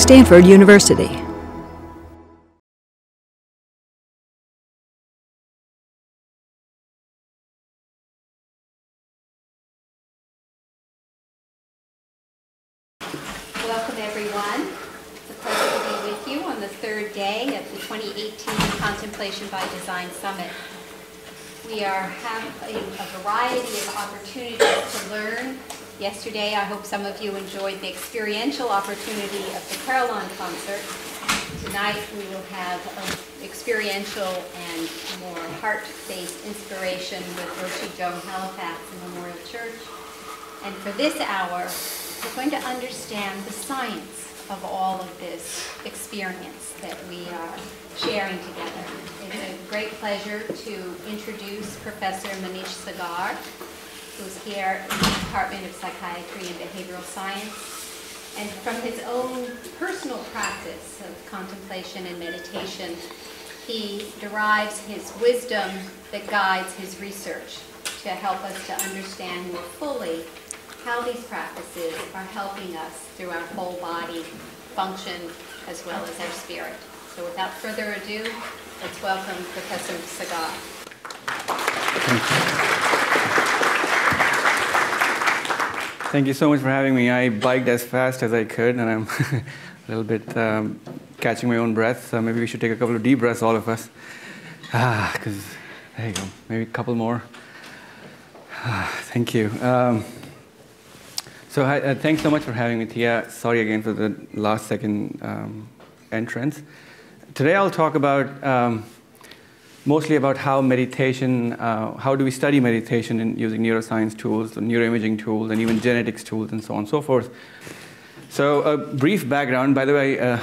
Stanford University. Welcome, everyone. It's a pleasure to be with you on the third day of the 2018 Contemplation by Design Summit. We are having a variety of opportunities to learn. Yesterday, I hope some of you enjoyed the experiential opportunity of the Carillon concert. Tonight, we will have an experiential and more heart-based inspiration with Roshi Joan Halifax Memorial Church. And for this hour, we're going to understand the science of all of this experience that we are sharing together. It's a great pleasure to introduce Professor Manish Saggar, who's here in the Department of Psychiatry and Behavioral Science. And from his own personal practice of contemplation and meditation, he derives his wisdom that guides his research to help us to understand more fully how these practices are helping us through our whole body function as well as our spirit. So without further ado, let's welcome Professor Saggar. Thank you so much for having me. I biked as fast as I could, and I'm a little bit catching my own breath. So maybe we should take a couple of deep breaths, all of us. Because there you go. Maybe a couple more. Thank you. So thanks so much for having me, Tia. Sorry again for the last second entrance. Today I'll talk about mostly about how meditation, how do we study meditation in using neuroscience tools, neuroimaging tools, and even genetics tools, and so on and so forth. So a brief background. By the way, I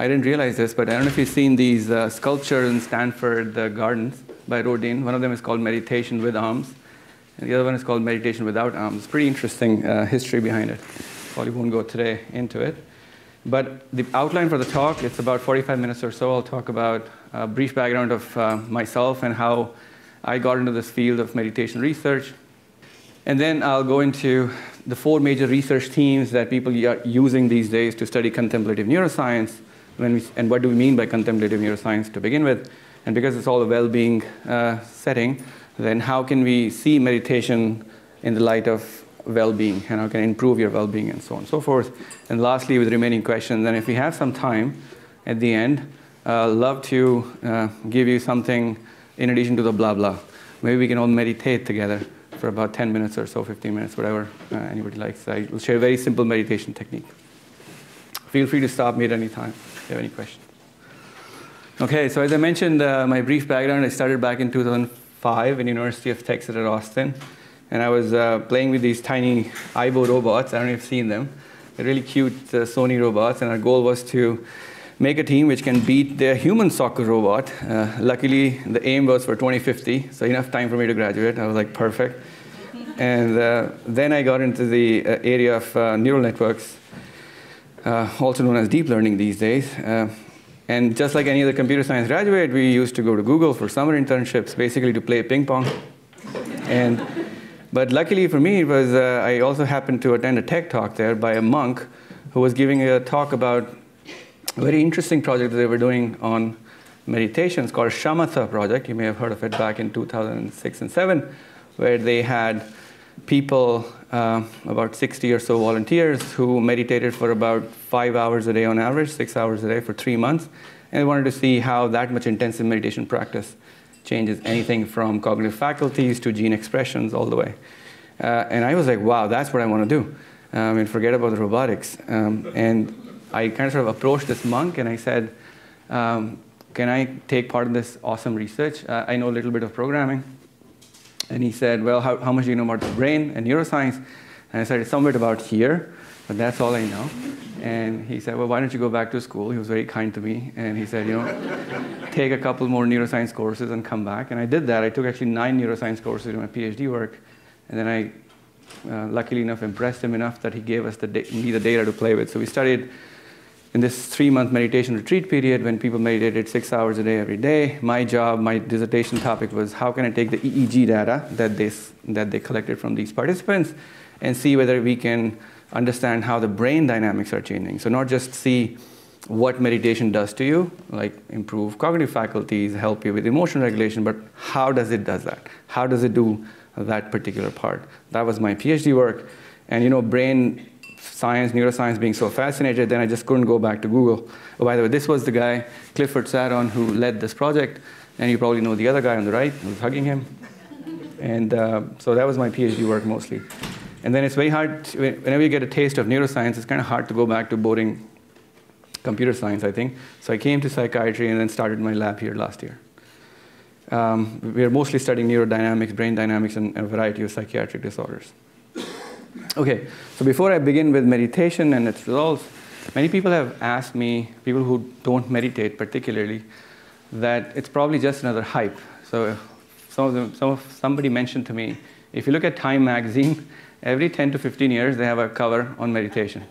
didn't realize this, but I don't know if you've seen these sculptures in Stanford Gardens by Rodin. One of them is called Meditation with Arms. And the other one is called Meditation Without Arms. It's pretty interesting history behind it. Probably won't go today into it. But the outline for the talk, it's about 45 minutes or so. I'll talk about a brief background of myself and how I got into this field of meditation research. And then I'll go into the 4 major research themes that people are using these days to study contemplative neuroscience. And what do we mean by contemplative neuroscience to begin with? And because it's all a well-being setting, then how can we see meditation in the light of well-being, and how can it improve your well-being, and so on and so forth. And lastly, with the remaining questions, and if we have some time at the end, love to give you something in addition to the blah blah. Maybe we can all meditate together for about 10 minutes or so, 15 minutes, whatever anybody likes. I will share a very simple meditation technique. Feel free to stop me at any time if you have any questions. Okay, so as I mentioned, my brief background, I started back in 2005 in University of Texas at Austin. And I was playing with these tiny Aibo robots. I don't know if you've seen them. They're really cute Sony robots. And our goal was to make a team which can beat their human soccer robot. Luckily, the aim was for 2050, so enough time for me to graduate. I was like, perfect. And then I got into the area of neural networks, also known as deep learning these days. And just like any other computer science graduate, we used to go to Google for summer internships, basically to play ping pong. But luckily for me, it was I also happened to attend a tech talk there by a monk who was giving a talk about a very interesting project that they were doing on meditation. It's called Shamatha project. You may have heard of it back in 2006 and 7, where they had people, about 60 or so volunteers, who meditated for about 5 hours a day on average, 6 hours a day for 3 months. And they wanted to see how that much intensive meditation practice changes anything from cognitive faculties to gene expressions all the way. And I was like, wow, that's what I want to do. And forget about the robotics. And I kind of sort of approached this monk and I said, can I take part in this awesome research? I know a little bit of programming. And he said, well, how much do you know about the brain and neuroscience? And I said, it's somewhere about here, but that's all I know. And he said, well, why don't you go back to school? He was very kind to me. And he said, take a couple more neuroscience courses and come back. And I did that. I took actually 9 neuroscience courses in my Ph.D. work. And then I, luckily enough, impressed him enough that he gave us the data to play with. So we studied in this 3-month meditation retreat period when people meditated 6 hours a day every day. My job, my dissertation topic was how can I take the EEG data that they collected from these participants and see whether we can understand how the brain dynamics are changing. So not just see what meditation does to you, like improve cognitive faculties, help you with emotional regulation, but how does it do that? How does it do that particular part? That was my PhD work. And brain science, neuroscience being so fascinated, then I just couldn't go back to Google. Oh, by the way, this was the guy, Clifford Saron, who led this project. And you probably know the other guy on the right who's hugging him. And so that was my PhD work mostly. And then it's very hard, whenever you get a taste of neuroscience, it's kind of hard to go back to boring computer science, I think. So I came to psychiatry and then started my lab here last year. We are mostly studying neurodynamics, brain dynamics, and a variety of psychiatric disorders. Okay, so before I begin with meditation and its results, many people have asked me, people who don't meditate particularly, that it's probably just another hype. So somebody mentioned to me, if you look at Time magazine, every 10 to 15 years they have a cover on meditation.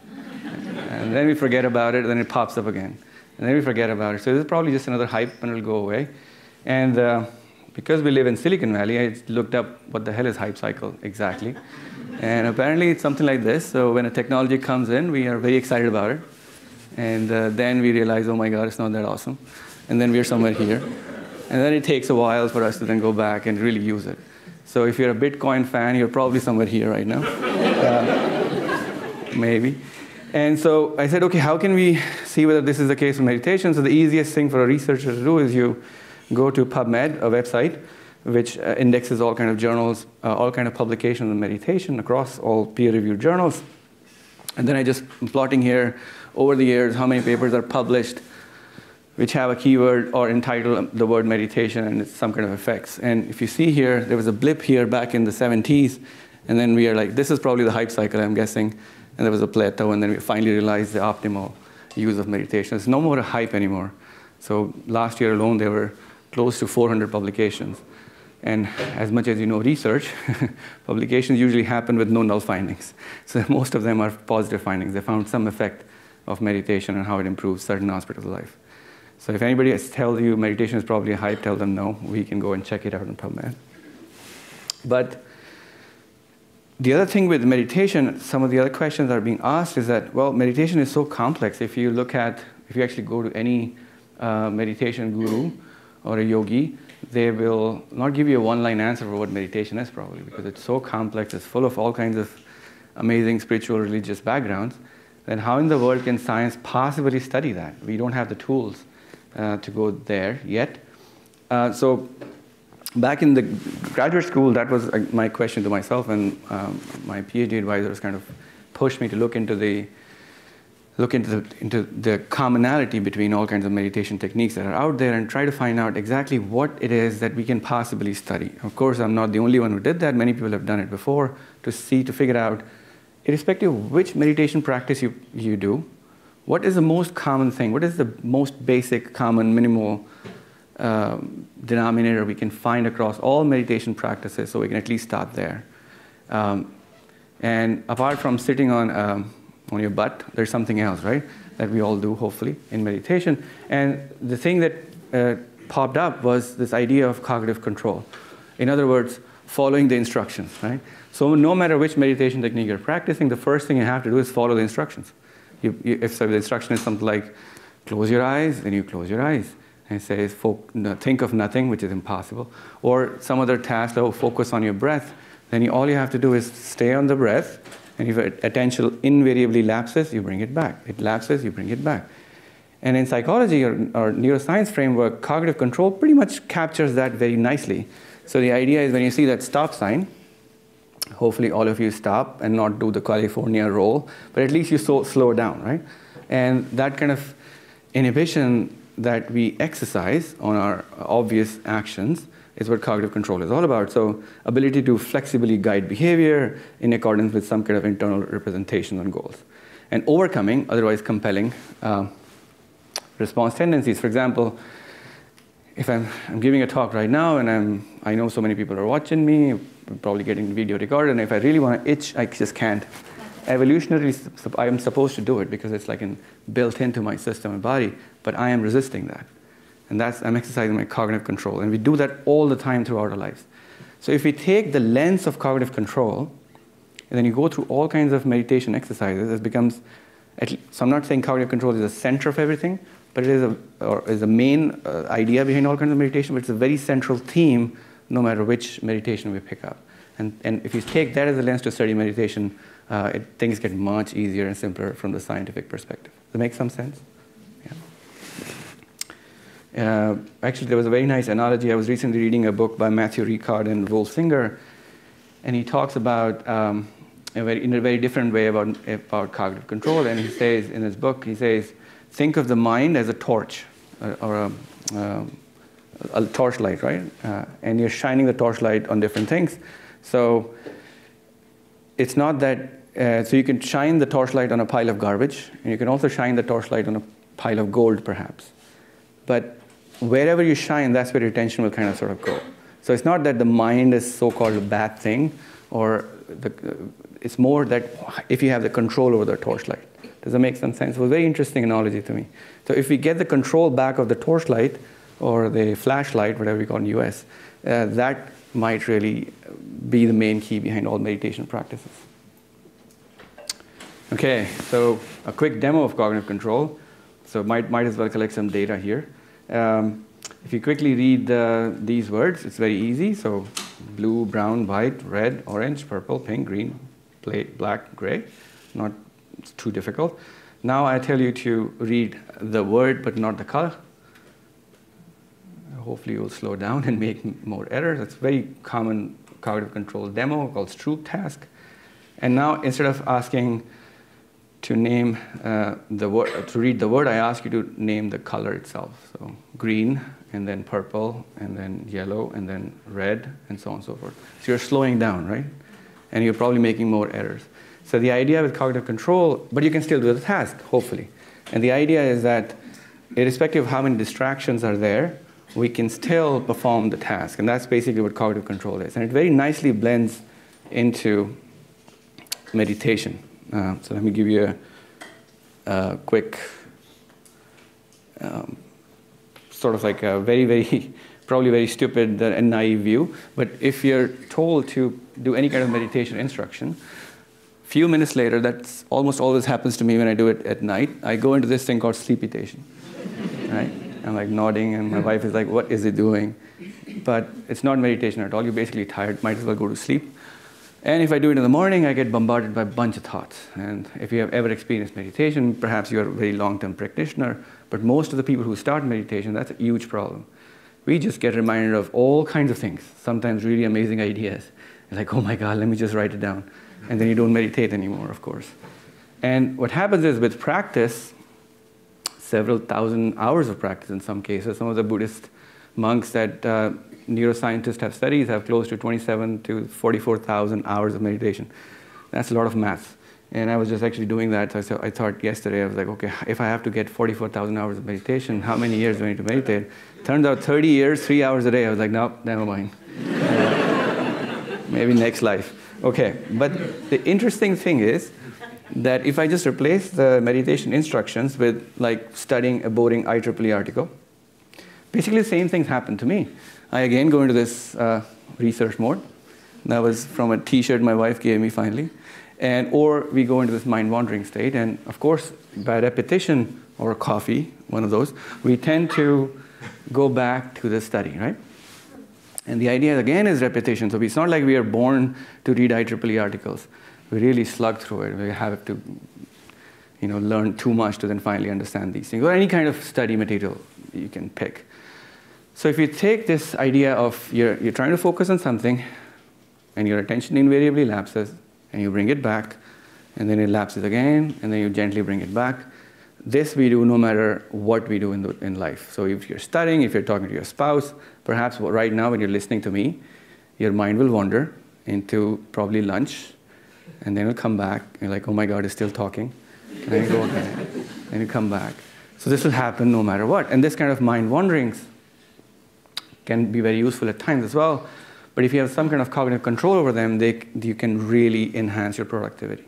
And then we forget about it, and then it pops up again. And then we forget about it. So this is probably just another hype and it'll go away. And because we live in Silicon Valley, I looked up what the hell is hype cycle exactly. And apparently it's something like this. So when a technology comes in, we are very excited about it. And then we realize, oh my God, it's not that awesome. And then we're somewhere here. And then it takes a while for us to then go back and really use it. So if you're a Bitcoin fan, you're probably somewhere here right now. Maybe. And so I said, okay, how can we see whether this is the case with meditation? So the easiest thing for a researcher to do is you go to PubMed, a website, which indexes all kind of journals, all kind of publications on meditation across all peer-reviewed journals. And then I'm plotting here over the years how many papers are published which have a keyword or entitle the word meditation and it's some kind of effects. And if you see here, there was a blip here back in the 70s, and then we are like, this is probably the hype cycle, I'm guessing. And there was a plateau, and then we finally realized the optimal use of meditation. It's no more a hype anymore. So last year alone, there were close to 400 publications. And as much as you know research, publications usually happen with no null findings. So most of them are positive findings. They found some effect of meditation and how it improves certain aspects of life. So if anybody tells you meditation is probably a hype, tell them no. We can go and check it out on PubMed. But the other thing with meditation, some of the other questions that are being asked is that, well, meditation is so complex. If you actually go to any meditation guru or a yogi, they will not give you a one-line answer for what meditation is probably, because it's so complex, it's full of all kinds of amazing spiritual, religious backgrounds. Then how in the world can science possibly study that? We don't have the tools to go there yet. So back in the graduate school, that was my question to myself, and my PhD advisors kind of pushed me to look into the commonality between all kinds of meditation techniques that are out there and try to find out exactly what it is that we can possibly study. Of course, I'm not the only one who did that. Many people have done it before to figure out, irrespective of which meditation practice you do, what is the most common thing? What is the most basic, common, minimal denominator we can find across all meditation practices, so we can at least start there. And apart from sitting on your butt, there's something else, right, that we all do, hopefully, in meditation. And the thing that popped up was this idea of cognitive control. In other words, following the instructions, right? So no matter which meditation technique you're practicing, the first thing you have to do is follow the instructions. If the instruction is something like, close your eyes, then you close your eyes. And it says, think of nothing, which is impossible. Or some other task, focus on your breath. Then all you have to do is stay on the breath, and if attention invariably lapses, you bring it back. It lapses, you bring it back. And in psychology or neuroscience framework, cognitive control pretty much captures that very nicely. So the idea is when you see that stop sign, hopefully all of you stop and not do the California roll, but at least you slow down, right? And that kind of inhibition that we exercise on our obvious actions is what cognitive control is all about. So ability to flexibly guide behavior in accordance with some kind of internal representation and goals. And overcoming otherwise compelling response tendencies. For example, if I'm giving a talk right now and I know so many people are watching me, I'm probably getting video recorded, and if I really want to itch, I just can't. Evolutionarily, I am supposed to do it because it's like built into my system and body, but I am resisting that. And I'm exercising my cognitive control. And we do that all the time throughout our lives. So if we take the lens of cognitive control, and then you go through all kinds of meditation exercises, it becomes So I'm not saying cognitive control is the center of everything, but it is a main idea behind all kinds of meditation, but it's a very central theme no matter which meditation we pick up. And if you take that as a lens to study meditation, things get much easier and simpler from the scientific perspective. Does that make some sense? Yeah. Actually, there was a very nice analogy. I was recently reading a book by Matthew Ricard and Wolf Singer, and he talks about in a very different way about cognitive control. And he says in his book, he says, think of the mind as a torch or a torchlight, right? And you're shining the torchlight on different things. So it's not that, so you can shine the torchlight on a pile of garbage, and you can also shine the torchlight on a pile of gold, perhaps. But wherever you shine, that's where your attention will kind of sort of go. So it's not that the mind is so-called a bad thing, or it's more that if you have the control over the torchlight. Does that make some sense? It was a very interesting analogy to me. So if we get the control back of the torchlight, or the flashlight, whatever we call in the US, that might really be the main key behind all meditation practices. Okay, so a quick demo of cognitive control. So might as well collect some data here. If you quickly read these words, it's very easy. So blue, brown, white, red, orange, purple, pink, green, black, gray. Not too difficult. Now I tell you to read the word but not the color. Hopefully you'll slow down and make more errors. It's a very common cognitive control demo called Stroop task. And now instead of asking to name the word, to read the word, I ask you to name the color itself. So green, and then purple, and then yellow, and then red, and so on and so forth. So you're slowing down, right? And you're probably making more errors. So the idea with cognitive control, but you can still do the task, hopefully. And the idea is that irrespective of how many distractions are there, we can still perform the task. And that's basically what cognitive control is. And it very nicely blends into meditation. So let me give you a quick, sort of like a very, probably very stupid and naive view. But if you're told to do any kind of meditation instruction, few minutes later, that's almost always happens to me when I do it at night, I go into this thing called sleepitation, right? I'm like nodding, and my wife is like, what is it doing? But it's not meditation at all. You're basically tired, might as well go to sleep. And if I do it in the morning, I get bombarded by a bunch of thoughts. And if you have ever experienced meditation, perhaps you're a very long-term practitioner, but most of the people who start meditation, that's a huge problem. We just get reminded of all kinds of things, sometimes really amazing ideas. You're like, oh my God, let me just write it down. And then you don't meditate anymore, of course. And what happens is with practice, several thousand hours of practice in some cases, some of the Buddhist monks that neuroscientists have studied have close to 27 to 44,000 hours of meditation. That's a lot of math. And I was just actually doing that. So I thought yesterday, I was like, okay, if I have to get 44,000 hours of meditation, how many years do I need to meditate? Turns out 30 years, 3 hours a day. I was like, nope, never mind. Maybe next life. Okay, but the interesting thing is that if I just replace the meditation instructions with like studying a boring IEEE article, basically the same things happen to me. I again go into this research mode. That was from a t-shirt my wife gave me finally. Or we go into this mind-wandering state. And of course, by repetition or coffee, one of those, we tend to go back to the study, right? And the idea, again, is repetition. So it's not like we are born to read IEEE articles. We really slug through it. We have to, learn too much to then finally understand these things. Or any kind of study material you can pick. So if you take this idea of you're trying to focus on something, and your attention invariably lapses, and you bring it back, and then it lapses again, and then you gently bring it back. This we do no matter what we do in life. So if you're studying, if you're talking to your spouse, perhaps right now when you're listening to me, your mind will wander into probably lunch, and then it'll come back. You're like, oh my God, it's still talking. And then you go again, and you come back. So this will happen no matter what. And this kind of mind wanderings can be very useful at times as well. But if you have some kind of cognitive control over them, you can really enhance your productivity.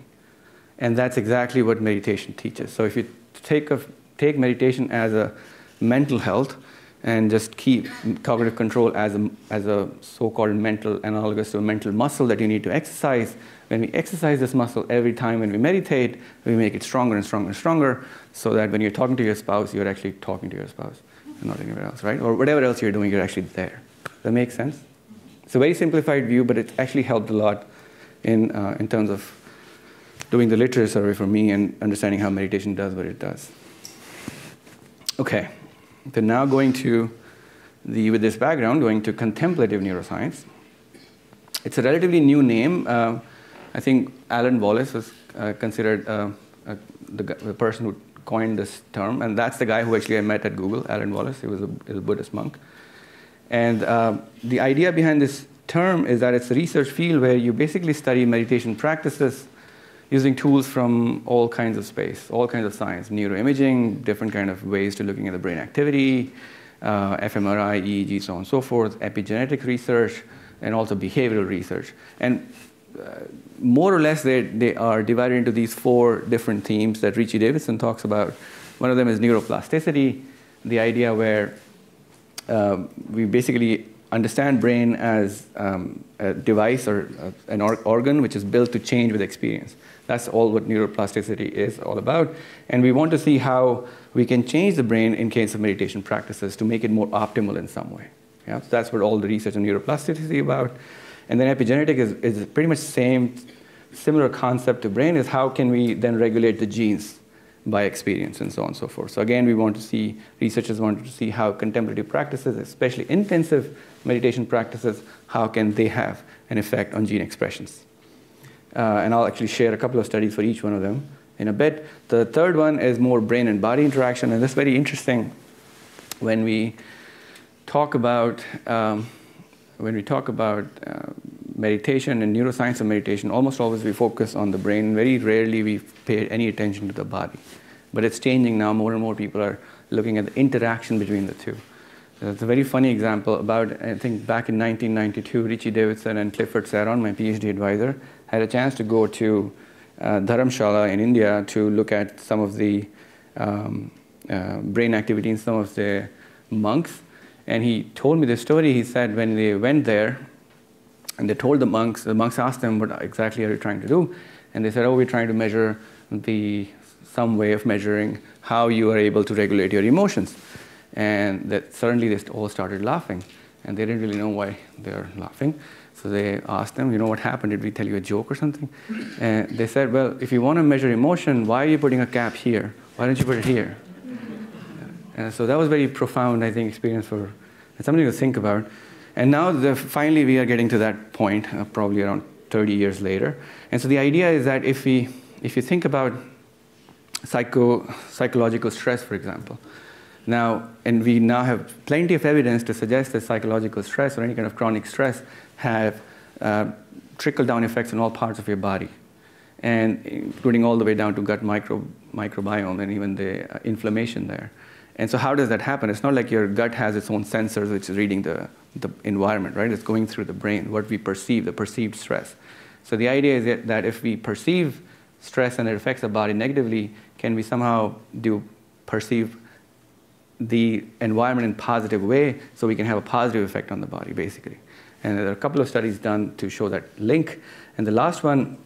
And that's exactly what meditation teaches. So if you take meditation as a mental health and just keep cognitive control as a so-called mental analogous to a mental muscle that you need to exercise, when we exercise this muscle every time when we meditate, we make it stronger and stronger and stronger, so that when you're talking to your spouse, you're actually talking to your spouse and not anywhere else, right? Or whatever else you're doing, you're actually there. Does that make sense? It's a very simplified view, but it actually helped a lot in terms of doing the literature survey for me and understanding how meditation does what it does. Okay, so now with this background, going to contemplative neuroscience. It's a relatively new name. I think Alan Wallace was considered the person who coined this term, and that's the guy who actually I met at Google, Alan Wallace. He was a Buddhist monk. And the idea behind this term is that it's a research field where you basically study meditation practices using tools from all kinds of space, all kinds of science, neuroimaging, different kind of ways to looking at the brain activity, fMRI, EEG, so on and so forth, epigenetic research, and also behavioral research. And more or less, they are divided into these 4 different themes that Richie Davidson talks about. One of them is neuroplasticity, the idea where we basically understand brain as a device or an organ which is built to change with experience. That's all what neuroplasticity is all about. And we want to see how we can change the brain in case of meditation practices to make it more optimal in some way. Yeah? So that's what all the research on neuroplasticity is about. And then epigenetic is pretty much similar concept to brain, is how can we then regulate the genes by experience and so on and so forth. So again, researchers wanted to see how contemplative practices, especially intensive meditation practices, how can they have an effect on gene expressions. And I'll actually share a couple of studies for each one of them in a bit. The third one is more brain and body interaction, and that's very interesting when we talk about meditation and neuroscience of meditation. Almost always we focus on the brain. Very rarely we pay any attention to the body. But it's changing now. More and more people are looking at the interaction between the two. It's a very funny example about, I think back in 1992, Richie Davidson and Clifford Saron, my Ph.D. advisor, had a chance to go to Dharamshala in India to look at some of the brain activity in some of the monks. And he told me this story. He said when they went there and they told the monks asked them, what exactly are you trying to do? And they said, oh, we're trying to measure some way of measuring how you are able to regulate your emotions. And that suddenly they all started laughing. And they didn't really know why they were laughing. So they asked them, you know what happened? Did we tell you a joke or something? And they said, well, if you want to measure emotion, why are you putting a cap here? Why don't you put it here? And so that was very profound, I think, experience for something to think about. And now finally we are getting to that point, probably around 30 years later. And so the idea is that if you think about psychological stress, for example, and we now have plenty of evidence to suggest that psychological stress or any kind of chronic stress have trickle-down effects on all parts of your body, and including all the way down to gut microbiome and even the inflammation there. And so how does that happen? It's not like your gut has its own sensors which is reading the environment, right? It's going through the brain, what we perceive, the perceived stress. So the idea is that if we perceive stress and it affects the body negatively, can we somehow perceive the environment in a positive way so we can have a positive effect on the body, basically. And there are a couple of studies done to show that link. And the last one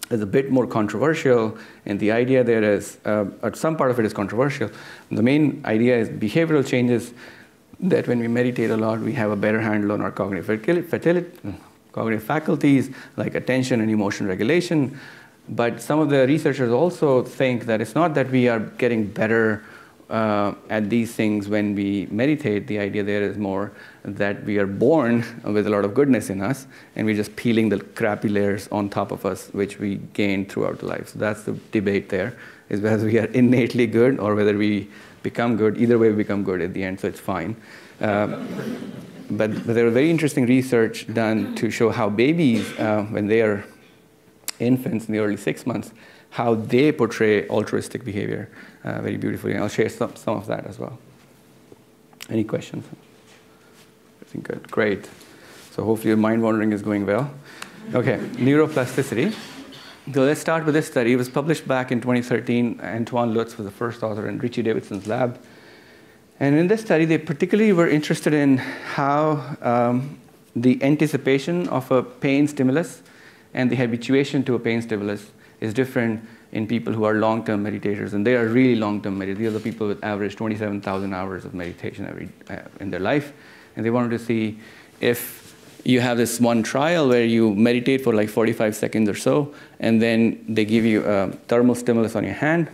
is a bit more controversial, and the idea there is, some part of it is controversial. The main idea is behavioral changes, that when we meditate a lot, we have a better handle on our cognitive faculties, like attention and emotion regulation. But some of the researchers also think that it's not that we are getting better at these things when we meditate. The idea there is more that we are born with a lot of goodness in us, and we're just peeling the crappy layers on top of us, which we gain throughout life. So that's the debate there, is whether we are innately good or whether we become good. Either way, we become good at the end, so it's fine. But there was very interesting research done to show how babies, when they are infants in the early 6 months, how they portray altruistic behavior very beautifully. And I'll share some of that as well. Any questions? I think good. Great. So hopefully your mind wandering is going well. Okay, neuroplasticity. So let's start with this study. It was published back in 2013. Antoine Lutz was the first author in Richie Davidson's lab. And in this study, they particularly were interested in how the anticipation of a pain stimulus and the habituation to a pain stimulus is different in people who are long-term meditators, and they are really long-term meditators. These are the people with average 27,000 hours of meditation in their life, and they wanted to see if you have this one trial where you meditate for like 45 seconds or so, and then they give you a thermal stimulus on your hand,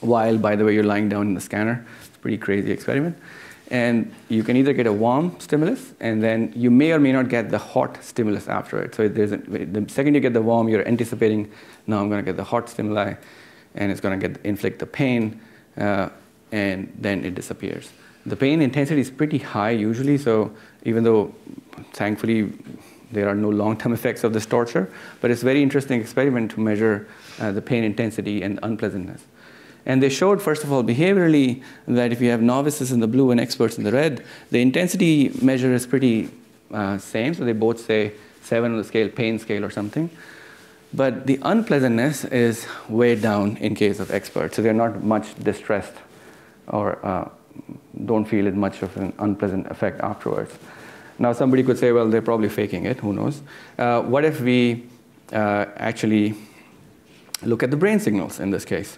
while, by the way, you're lying down in the scanner. It's a pretty crazy experiment. And you can either get a warm stimulus, and then you may or may not get the hot stimulus after it. So the second you get the warm, you're anticipating, now I'm going to get the hot stimuli, and it's going to inflict the pain, and then it disappears. The pain intensity is pretty high usually, so even though, thankfully, there are no long-term effects of this torture, but it's a very interesting experiment to measure the pain intensity and unpleasantness. And they showed, first of all, behaviorally, that if you have novices in the blue and experts in the red, the intensity measure is pretty same. So they both say 7 on the scale, pain scale or something. But the unpleasantness is way down in case of experts. So they're not much distressed or don't feel it much of an unpleasant effect afterwards. Now somebody could say, well, they're probably faking it. Who knows? What if we actually look at the brain signals in this case?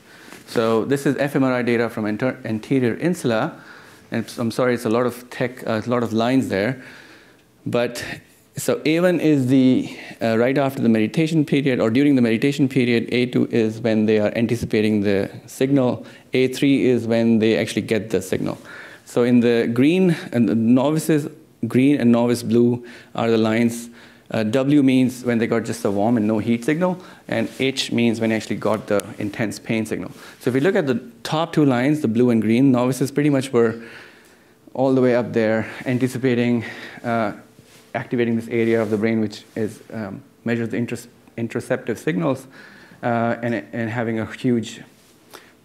So this is fMRI data from anterior insula, and I'm sorry, it's a lot of a lot of lines there. But so A1 is the right after the meditation period or during the meditation period. A2 is when they are anticipating the signal. A3 is when they actually get the signal. So in the green and the novices, green and novice blue are the lines. W means when they got just a warm and no heat signal, and H means when they actually got the intense pain signal. So if you look at the top two lines, the blue and green, novices pretty much were all the way up there, anticipating, activating this area of the brain which is measures the interoceptive signals, and having a huge,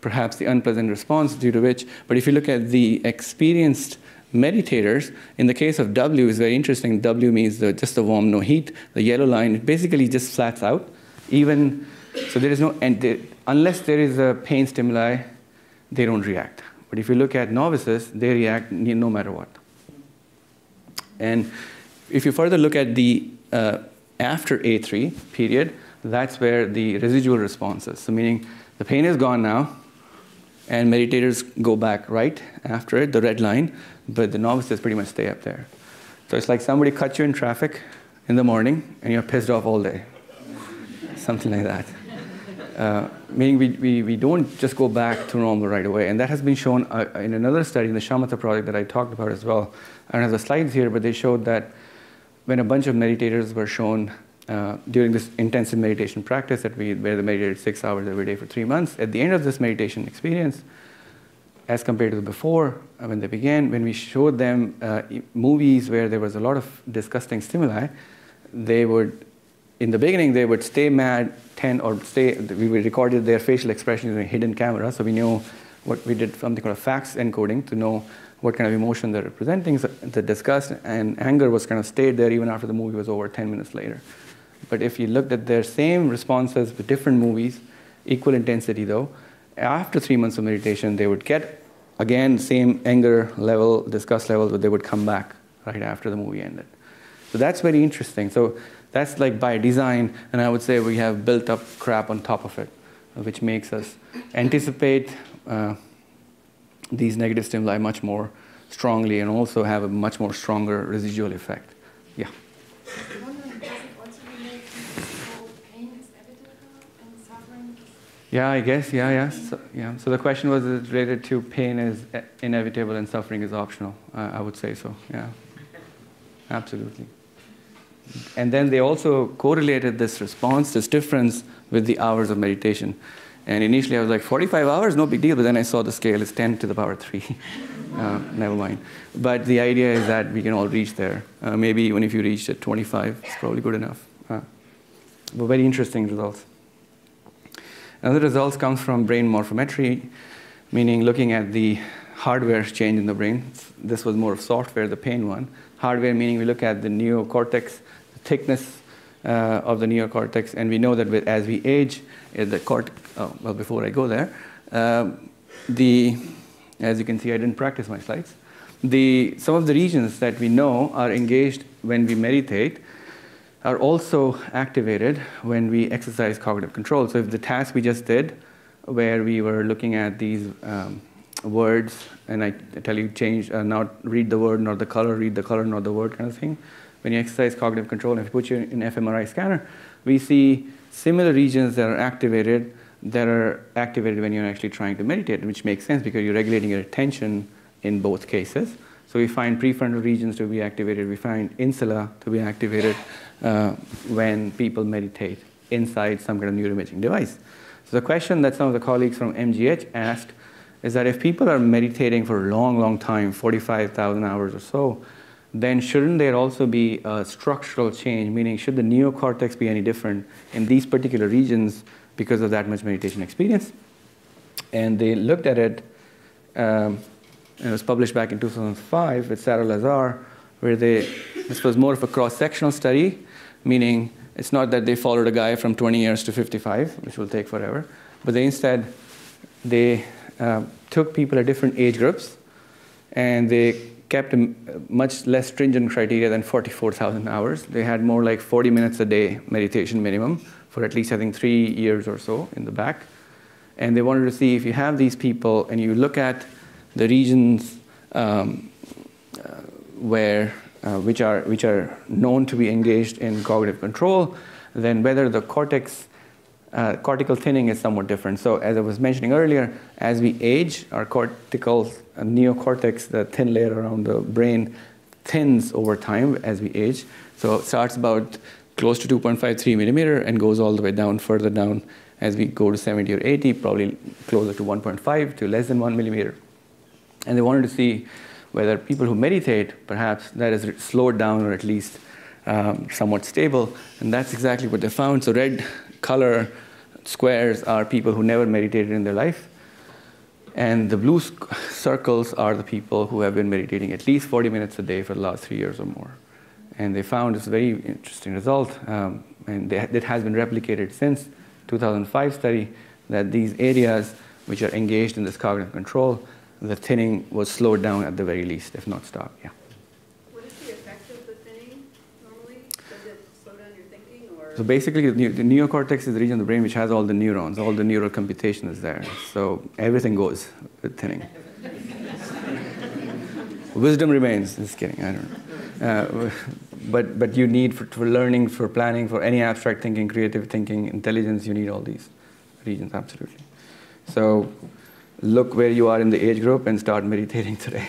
perhaps the unpleasant response due to which. But if you look at the experienced meditators, in the case of W is very interesting. W means just the warm, no heat. The yellow line basically just flats out. Even so, there is no, and unless there is a pain stimuli, they don't react. But if you look at novices, they react no matter what. And if you further look at the after A3 period, that's where the residual response is. So meaning the pain is gone now, and meditators go back right after it, the red line, but the novices pretty much stay up there. So it's like somebody cut you in traffic in the morning, and you're pissed off all day. Something like that. Meaning we don't just go back to normal right away. And that has been shown in another study, in the Shamatha project that I talked about as well. I don't have the slides here, but they showed that when a bunch of meditators were shown during this intensive meditation practice where they meditated 6 hours every day for 3 months, at the end of this meditation experience, as compared to before, when they began, when we showed them movies where there was a lot of disgusting stimuli, they would, in the beginning, they would stay mad, we recorded their facial expressions in a hidden camera, so we knew what we did, something called a fax encoding to know what kind of emotion they're representing. So the disgust and anger was kind of stayed there even after the movie was over 10 minutes later. But if you looked at their same responses with different movies, equal intensity though, after 3 months of meditation, they would get, again, same anger level, disgust level, but they would come back right after the movie ended. So that's very interesting. So that's like by design, and I would say we have built up crap on top of it, which makes us anticipate these negative stimuli much more strongly and also have a much more stronger residual effect. Yeah? I'm wondering, does it also relate to how pain is inevitable and suffering? Yeah, I guess, yeah. So the question was related to pain is inevitable and suffering is optional. I would say so, yeah. Absolutely. And then they also correlated this response, this difference, with the hours of meditation. And initially I was like, 45 hours, no big deal. But then I saw the scale is 10 to the power 3. Never mind. But the idea is that we can all reach there. Maybe even if you reached at 25, it's probably good enough. But very interesting results. Another results comes from brain morphometry, meaning looking at the hardware change in the brain. This was more of software, the pain one. Hardware meaning we look at the neocortex, the thickness of the neocortex, and we know that as we age, well, before I go there, as you can see, I didn't practice my slides. Some of the regions that we know are engaged when we meditate are also activated when we exercise cognitive control. So if the task we just did, where we were looking at these words, and I tell you change, not read the word, not the color, read the color, not the word kind of thing. When you exercise cognitive control, and if we put you in fMRI scanner, we see similar regions that are activated when you're actually trying to meditate, which makes sense because you're regulating your attention in both cases. So we find prefrontal regions to be activated. We find insula to be activated when people meditate inside some kind of neuroimaging device. So the question that some of the colleagues from MGH asked is that if people are meditating for a long, long time, 45,000 hours or so, then shouldn't there also be a structural change, meaning should the neocortex be any different in these particular regions because of that much meditation experience? And they looked at it, and it was published back in 2005 with Sarah Lazar, where this was more of a cross-sectional study, meaning it's not that they followed a guy from 20 years to 55, which will take forever, but instead they took people at different age groups, and they kept a much less stringent criteria than 44,000 hours. They had more like 40 minutes a day meditation minimum for at least, I think, 3 years or so in the back. And they wanted to see if you have these people and you look at the regions which are known to be engaged in cognitive control, then whether the cortical thinning is somewhat different. So as I was mentioning earlier, as we age, our neocortex, the thin layer around the brain, thins over time as we age. So it starts about close to 2.53 millimeter and goes all the way down, further down as we go to 70 or 80, probably closer to 1.5 to less than 1 millimeter. And they wanted to see whether people who meditate, perhaps that is slowed down or at least somewhat stable. And that's exactly what they found. So red color squares are people who never meditated in their life. And the blue circles are the people who have been meditating at least 40 minutes a day for the last 3 years or more. And they found this very interesting result. And it has been replicated since 2005 study that these areas which are engaged in this cognitive control, the thinning was slowed down at the very least, if not stopped. Yeah. What is the effect of the thinning normally? Does it slow down your thinking? Or? So basically, the neocortex is the region of the brain which has all the neurons, all the neural computation is there. So everything goes with thinning. Wisdom remains. Just kidding, I don't know. But you need for learning, for planning, for any abstract thinking, creative thinking, intelligence, you need all these regions, absolutely. So look where you are in the age group and start meditating today.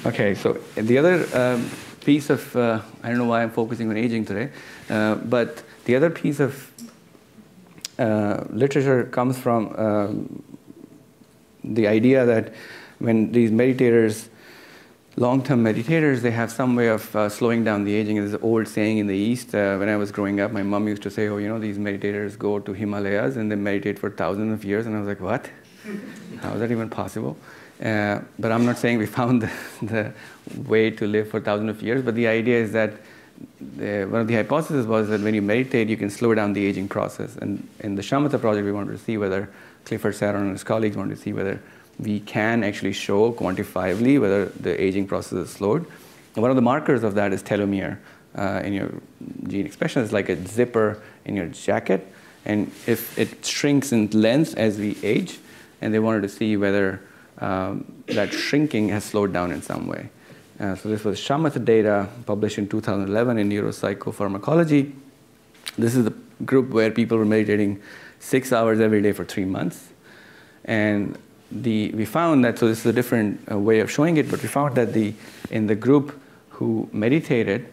Okay, so the other piece of, I don't know why I'm focusing on aging today, but the other piece of literature comes from the idea that when these meditators, long-term meditators, they have some way of slowing down the aging. There's an old saying in the East, when I was growing up, my mom used to say, oh, you know, these meditators go to Himalayas and they meditate for thousands of years. And I was like, what? How is that even possible? But I'm not saying we found the way to live for thousands of years, but the idea is that one of the hypotheses was that when you meditate, you can slow down the aging process. And in the Shamatha project, we wanted to see whether Clifford Saron and his colleagues wanted to see whether we can actually show quantifiably whether the aging process is slowed. And one of the markers of that is telomere in your gene expression. It's like a zipper in your jacket. And if it shrinks in length as we age, and they wanted to see whether that shrinking has slowed down in some way. So this was Shamatha data published in 2011 in Neuropsychopharmacology. This is the group where people were meditating 6 hours every day for 3 months. And we found that, so this is a different way of showing it, but we found that in the group who meditated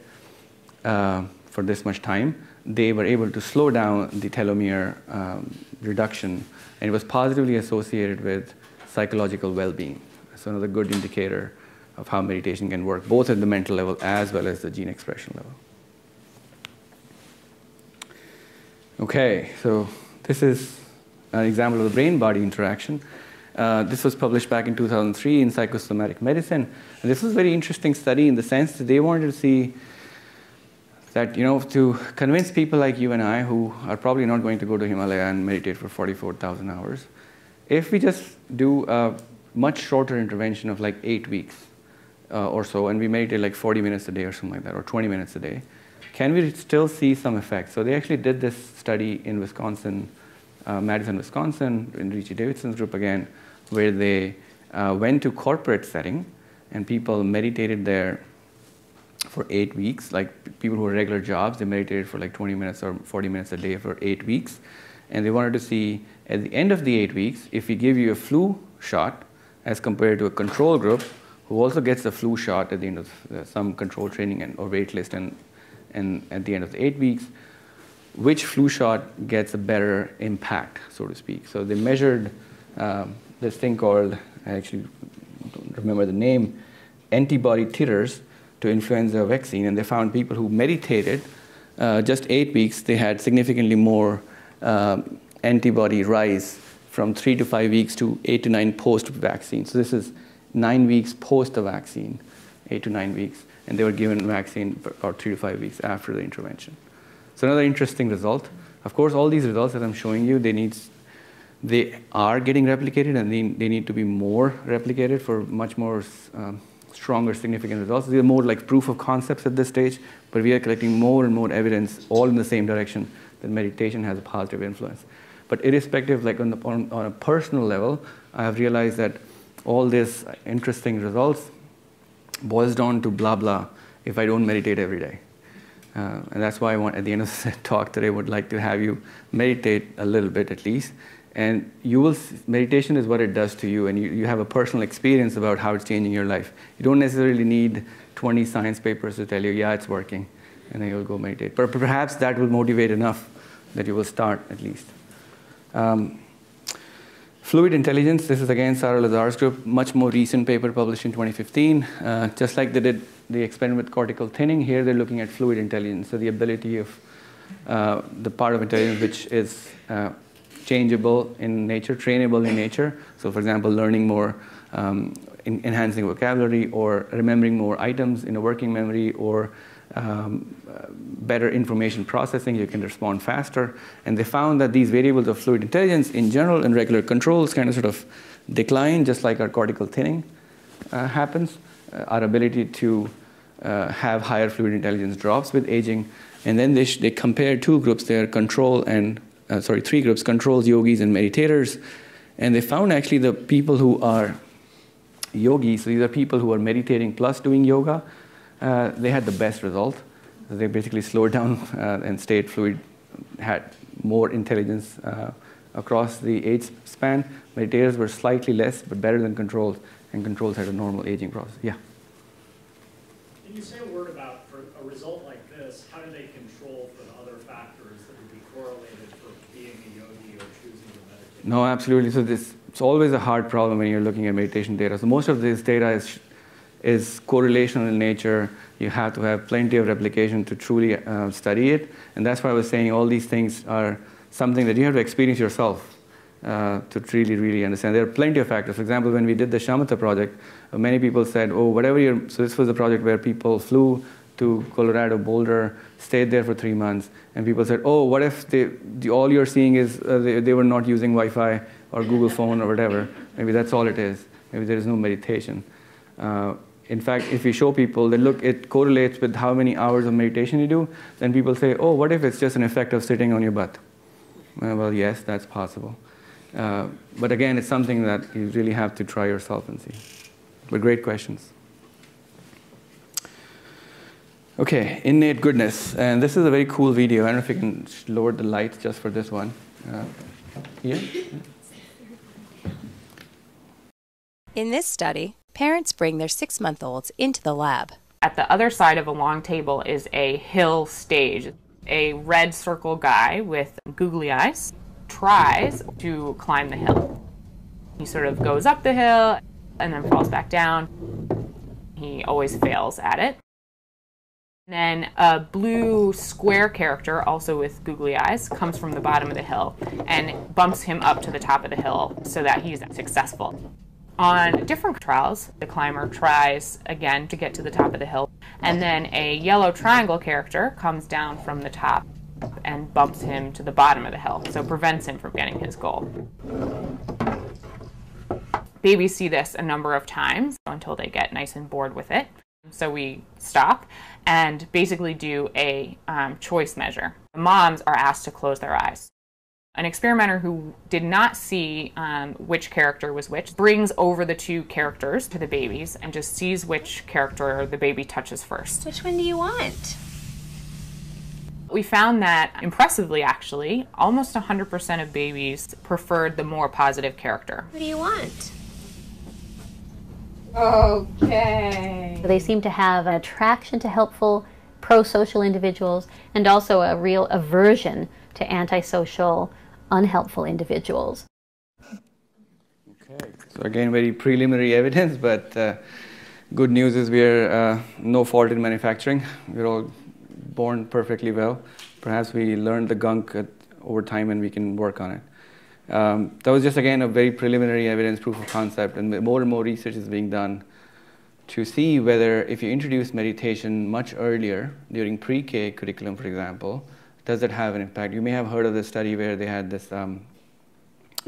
for this much time, they were able to slow down the telomere reduction, and it was positively associated with psychological well-being. So another good indicator of how meditation can work, both at the mental level as well as the gene expression level. Okay, so this is an example of the brain-body interaction. This was published back in 2003 in Psychosomatic Medicine. And this was a very interesting study in the sense that they wanted to see that, you know, to convince people like you and I who are probably not going to go to Himalaya and meditate for 44,000 hours, if we just do a much shorter intervention of like 8 weeks, or so, and we meditate like 40 minutes a day or something like that, or 20 minutes a day, can we still see some effects? So they actually did this study in Wisconsin, Madison, Wisconsin, in Richie Davidson's group again, where they went to corporate setting, and people meditated there for 8 weeks. Like people who had regular jobs, they meditated for like 20 minutes or 40 minutes a day for 8 weeks. And they wanted to see, at the end of the 8 weeks, if we give you a flu shot as compared to a control group who also gets the flu shot at the end of some control training or wait list and at the end of the 8 weeks, which flu shot gets a better impact, so to speak. So they measured this thing called, I actually don't remember the name, antibody titers to influenza vaccine, and they found people who meditated just 8 weeks, they had significantly more antibody rise from 3 to 5 weeks to 8 to 9 post-vaccine. So this is 9 weeks post the vaccine, 8 to 9 weeks, and they were given vaccine for about 3 to 5 weeks after the intervention. So another interesting result. Of course, all these results that I'm showing you, they are getting replicated, and they need to be more replicated for much more stronger, significant results. These are more like proof of concepts at this stage, but we are collecting more and more evidence, all in the same direction, that meditation has a positive influence. But irrespective, like on a personal level, I have realized that all these interesting results boils down to blah, blah, if I don't meditate every day. And that's why I want, at the end of the talk today, would like to have you meditate a little bit at least. And you will, meditation is what it does to you, and you have a personal experience about how it's changing your life. You don't necessarily need 20 science papers to tell you, yeah, it's working, and then you'll go meditate. But perhaps that will motivate enough that you will start at least. Fluid intelligence, this is again Sarah Lazar's group, much more recent paper published in 2015. Just like they did the experiment with cortical thinning, here they're looking at fluid intelligence, so the ability of the part of intelligence which is changeable in nature, trainable in nature. So for example, learning more, enhancing vocabulary, or remembering more items in a working memory, or better information processing, you can respond faster. And they found that these variables of fluid intelligence in general and regular controls kind of sort of decline, just like our cortical thinning happens. Our ability to have higher fluid intelligence drops with aging. And then they compared two groups there, three groups, controls, yogis, and meditators. And they found actually the people who are yogis, so these are people who are meditating plus doing yoga, they had the best result. They basically slowed down and stayed fluid, had more intelligence across the age span. Meditators were slightly less, but better than controls, and controls had a normal aging process. Yeah? Can you say a word about, for a result like this, how do they control for the other factors that would be correlated for being a yogi or choosing to meditate? No, absolutely. So it's always a hard problem when you're looking at meditation data. So most of this data is correlational in nature. You have to have plenty of replication to truly study it. And that's why I was saying all these things are something that you have to experience yourself to really, really understand. There are plenty of factors. For example, when we did the Shamatha project, many people said, oh, so this was a project where people flew to Colorado, Boulder, stayed there for 3 months. And people said, oh, what if all you're seeing is they were not using Wi-Fi or Google phone or whatever. Maybe that's all it is. Maybe there is no meditation. In fact, if you show people that, look, it correlates with how many hours of meditation you do, then people say, oh, what if it's just an effect of sitting on your butt? Well, yes, that's possible. But again, it's something that you really have to try yourself and see. But great questions. Okay, innate goodness. And this is a very cool video. I don't know if you can lower the lights just for this one. Here? In this study, parents bring their 6-month-olds into the lab. At the other side of a long table is a hill stage. A red circle guy with googly eyes tries to climb the hill. He sort of goes up the hill and then falls back down. He always fails at it. And then a blue square character, also with googly eyes, comes from the bottom of the hill and bumps him up to the top of the hill so that he's successful. On different trials, the climber tries again to get to the top of the hill, and then a yellow triangle character comes down from the top and bumps him to the bottom of the hill, so prevents him from getting his goal. Babies see this a number of times until they get nice and bored with it. So we stop and basically do a choice measure. Moms are asked to close their eyes. An experimenter who did not see which character was which brings over the two characters to the babies and just sees which character the baby touches first. Which one do you want? We found that, impressively actually, almost 100% of babies preferred the more positive character. What do you want? Okay. They seem to have an attraction to helpful, pro-social individuals and also a real aversion to antisocial, unhelpful individuals. Okay. So again, very preliminary evidence, but good news is we're no fault in manufacturing. We're all born perfectly well. Perhaps we learned the gunk over time and we can work on it. That was just, again, a very preliminary evidence, proof of concept, and more research is being done to see whether if you introduce meditation much earlier, during pre-K curriculum, for example, does that have an impact? You may have heard of this study where they had this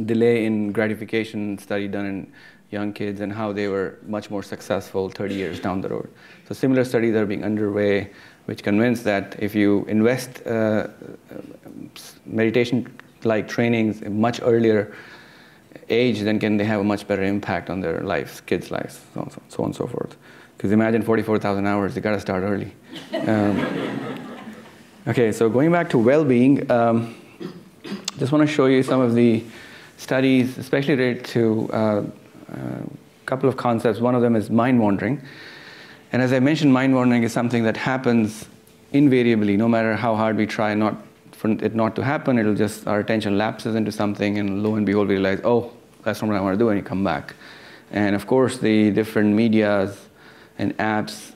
delay in gratification study done in young kids and how they were much more successful 30 years down the road. So similar studies are being underway which convince that if you invest meditation-like trainings at much earlier age, then can they have a much better impact on their lives, kids' lives, so on and so forth. Because imagine 44,000 hours, you got to start early. Okay, so going back to well-being, just want to show you some of the studies, especially related to a couple of concepts. One of them is mind wandering. And as I mentioned, mind wandering is something that happens invariably, no matter how hard we try for it not to happen. It'll just, our attention lapses into something, and lo and behold, we realize, oh, that's not what I want to do, and you come back. And of course, the different medias and apps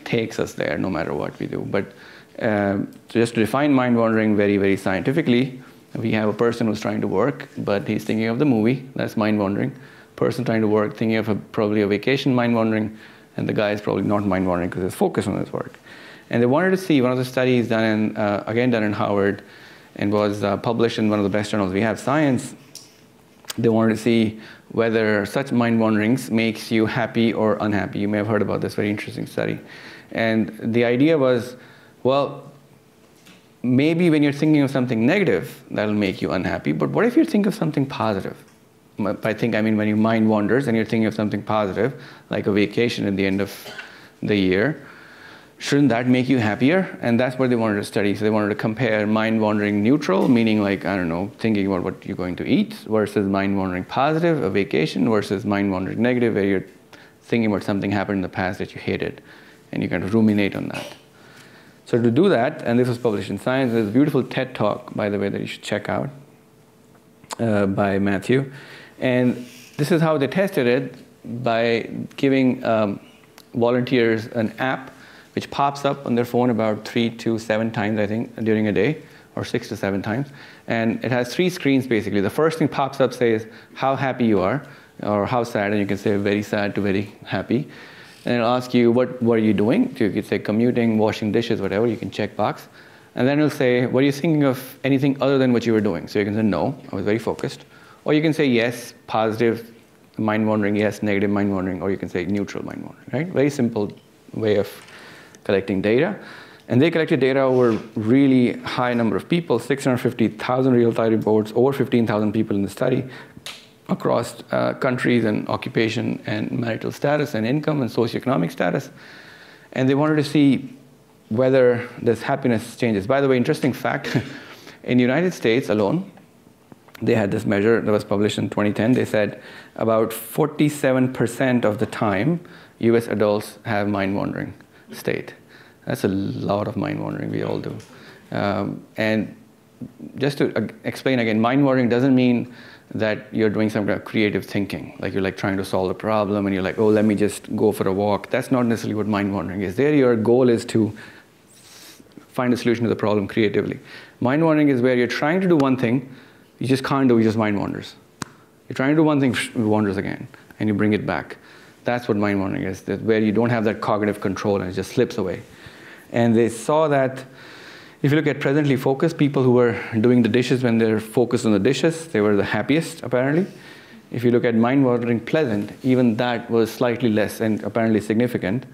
takes us there, no matter what we do. But so just to define mind wandering very, very scientifically, we have a person who's trying to work, but he's thinking of the movie. That's mind wandering. Person trying to work, thinking of probably a vacation, mind wandering. And the guy is probably not mind wandering because he's focused on his work. And they wanted to see, one of the studies done in Harvard and was published in one of the best journals we have, Science. They wanted to see whether such mind wanderings makes you happy or unhappy. You may have heard about this very interesting study. And the idea was, well, maybe when you're thinking of something negative, that'll make you unhappy. But what if you think of something positive? I mean when your mind wanders and you're thinking of something positive, like a vacation at the end of the year, shouldn't that make you happier? And that's what they wanted to study. So they wanted to compare mind wandering neutral, meaning like, I don't know, thinking about what you're going to eat, versus mind wandering positive, a vacation, versus mind wandering negative, where you're thinking about something happened in the past that you hated, and you kind of ruminate on that. So to do that, and this was published in Science, there's a beautiful TED Talk, by the way, that you should check out by Matthew. And this is how they tested it, by giving volunteers an app which pops up on their phone about 3 to 7 times, I think, during a day, or 6 to 7 times. And it has 3 screens, basically. The first thing pops up says how happy you are, or how sad, and you can say very sad to very happy. And it'll ask you, what are you doing? So you could say commuting, washing dishes, whatever, you can check box. And then it'll say, were you thinking of anything other than what you were doing? So you can say, no, I was very focused. Or you can say yes, positive mind wandering, yes, negative mind wandering, or you can say neutral mind wandering, right? Very simple way of collecting data. And they collected data over a really high number of people, 650,000 real-time reports, over 15,000 people in the study, across countries and occupation and marital status and income and socioeconomic status. And they wanted to see whether this happiness changes. By the way, interesting fact, in the United States alone, they had this measure that was published in 2010. They said about 47% of the time, US adults have mind-wandering state. That's a lot of mind-wandering, we all do. And just to explain again, mind-wandering doesn't mean that you're doing some kind of creative thinking, like you're like trying to solve a problem and you're like, oh, let me just go for a walk. That's not necessarily what mind-wandering is. There your goal is to find a solution to the problem creatively. Mind-wandering is where you're trying to do one thing, you just can't do it, just mind wanders. You're trying to do one thing, it wanders again, and you bring it back. That's what mind wandering is, where you don't have that cognitive control and it just slips away. And they saw that if you look at presently focused, people who were doing the dishes when they're focused on the dishes, they were the happiest, apparently. if you look at mind-wandering pleasant, even that was slightly less and apparently significant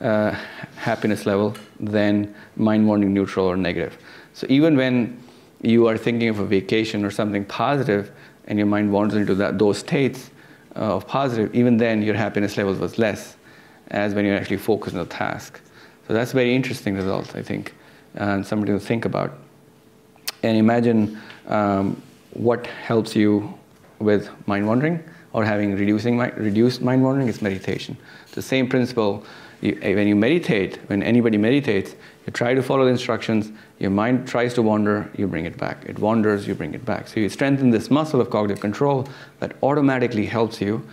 happiness level than mind-wandering neutral or negative. So even when you are thinking of a vacation or something positive and your mind wanders into those states of positive, even then your happiness level was less as when you're actually focused on the task. So that's a very interesting result, I think, and something to think about. And imagine what helps you with mind wandering or having reduced mind wandering is meditation. The same principle, when you meditate, when anybody meditates, you try to follow the instructions, your mind tries to wander, you bring it back. It wanders, you bring it back. So you strengthen this muscle of cognitive control that automatically helps you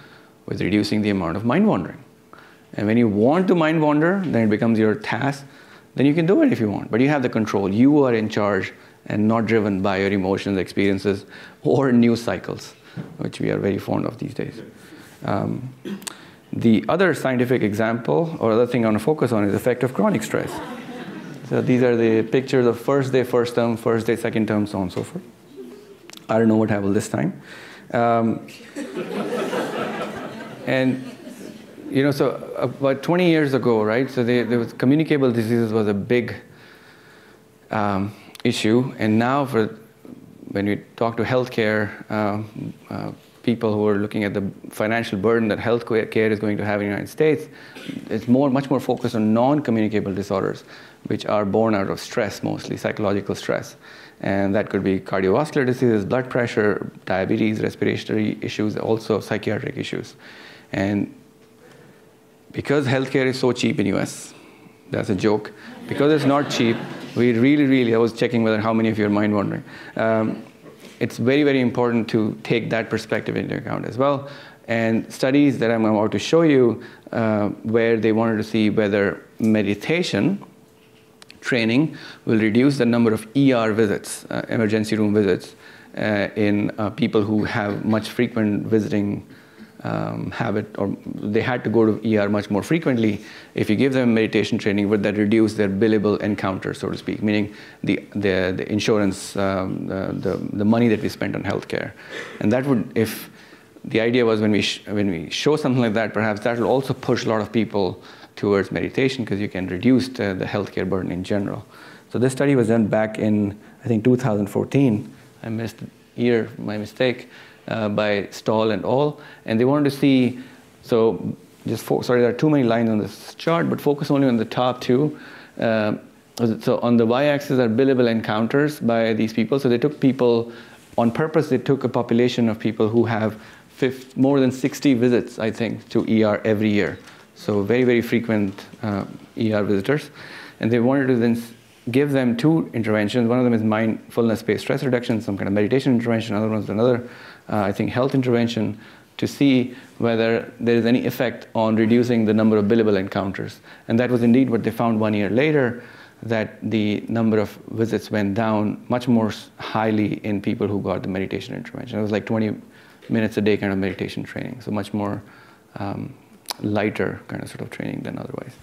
with reducing the amount of mind wandering. And when you want to mind wander, then it becomes your task, then you can do it if you want. But you have the control. You are in charge and not driven by your emotions, experiences, or news cycles, which we are very fond of these days. The other scientific example, or other thing I want to focus on, is the effect of chronic stress. So these are the pictures of first day, first term, first day, second term, so on and so forth. I don't know what happened this time. And you know, so about 20 years ago, right? So there was communicable diseases was a big issue, and now when we talk to healthcare people who are looking at the financial burden that health care is going to have in the United States, it's much more focused on non-communicable disorders, which are born out of stress, mostly psychological stress. And that could be cardiovascular diseases, blood pressure, diabetes, respiratory issues, also psychiatric issues. And because healthcare is so cheap in US, that's a joke, because it's not cheap, we really, I was checking whether how many of you are mind wandering. It's very, very important to take that perspective into account as well. And studies that I'm about to show you, where they wanted to see whether meditation training will reduce the number of ER visits, emergency room visits, in people who have much frequent visiting habit, or they had to go to ER much more frequently. If you give them meditation training, would that reduce their billable encounters, so to speak, meaning the insurance, the money that we spend on healthcare. And that would, if the idea was when we show something like that, perhaps that will also push a lot of people towards meditation, because you can reduce the healthcare burden in general. So this study was done back in, I think, 2014. I missed the year, my mistake. By Stahl and all, and they wanted to see, so sorry, there are too many lines on this chart, but focus only on the top two. So on the y-axis are billable encounters by these people. So they took people, on purpose, they took a population of people who have more than 60 visits, I think, to ER every year. So very, very frequent ER visitors. And they wanted to then give them two interventions. One of them is mindfulness-based stress reduction, some kind of meditation intervention. Another one is another, I think, health intervention, to see whether there is any effect on reducing the number of billable encounters. And that was indeed what they found 1 year later, that the number of visits went down much more highly in people who got the meditation intervention. It was like 20 minutes a day kind of meditation training, so much more lighter kind of sort of training than otherwise.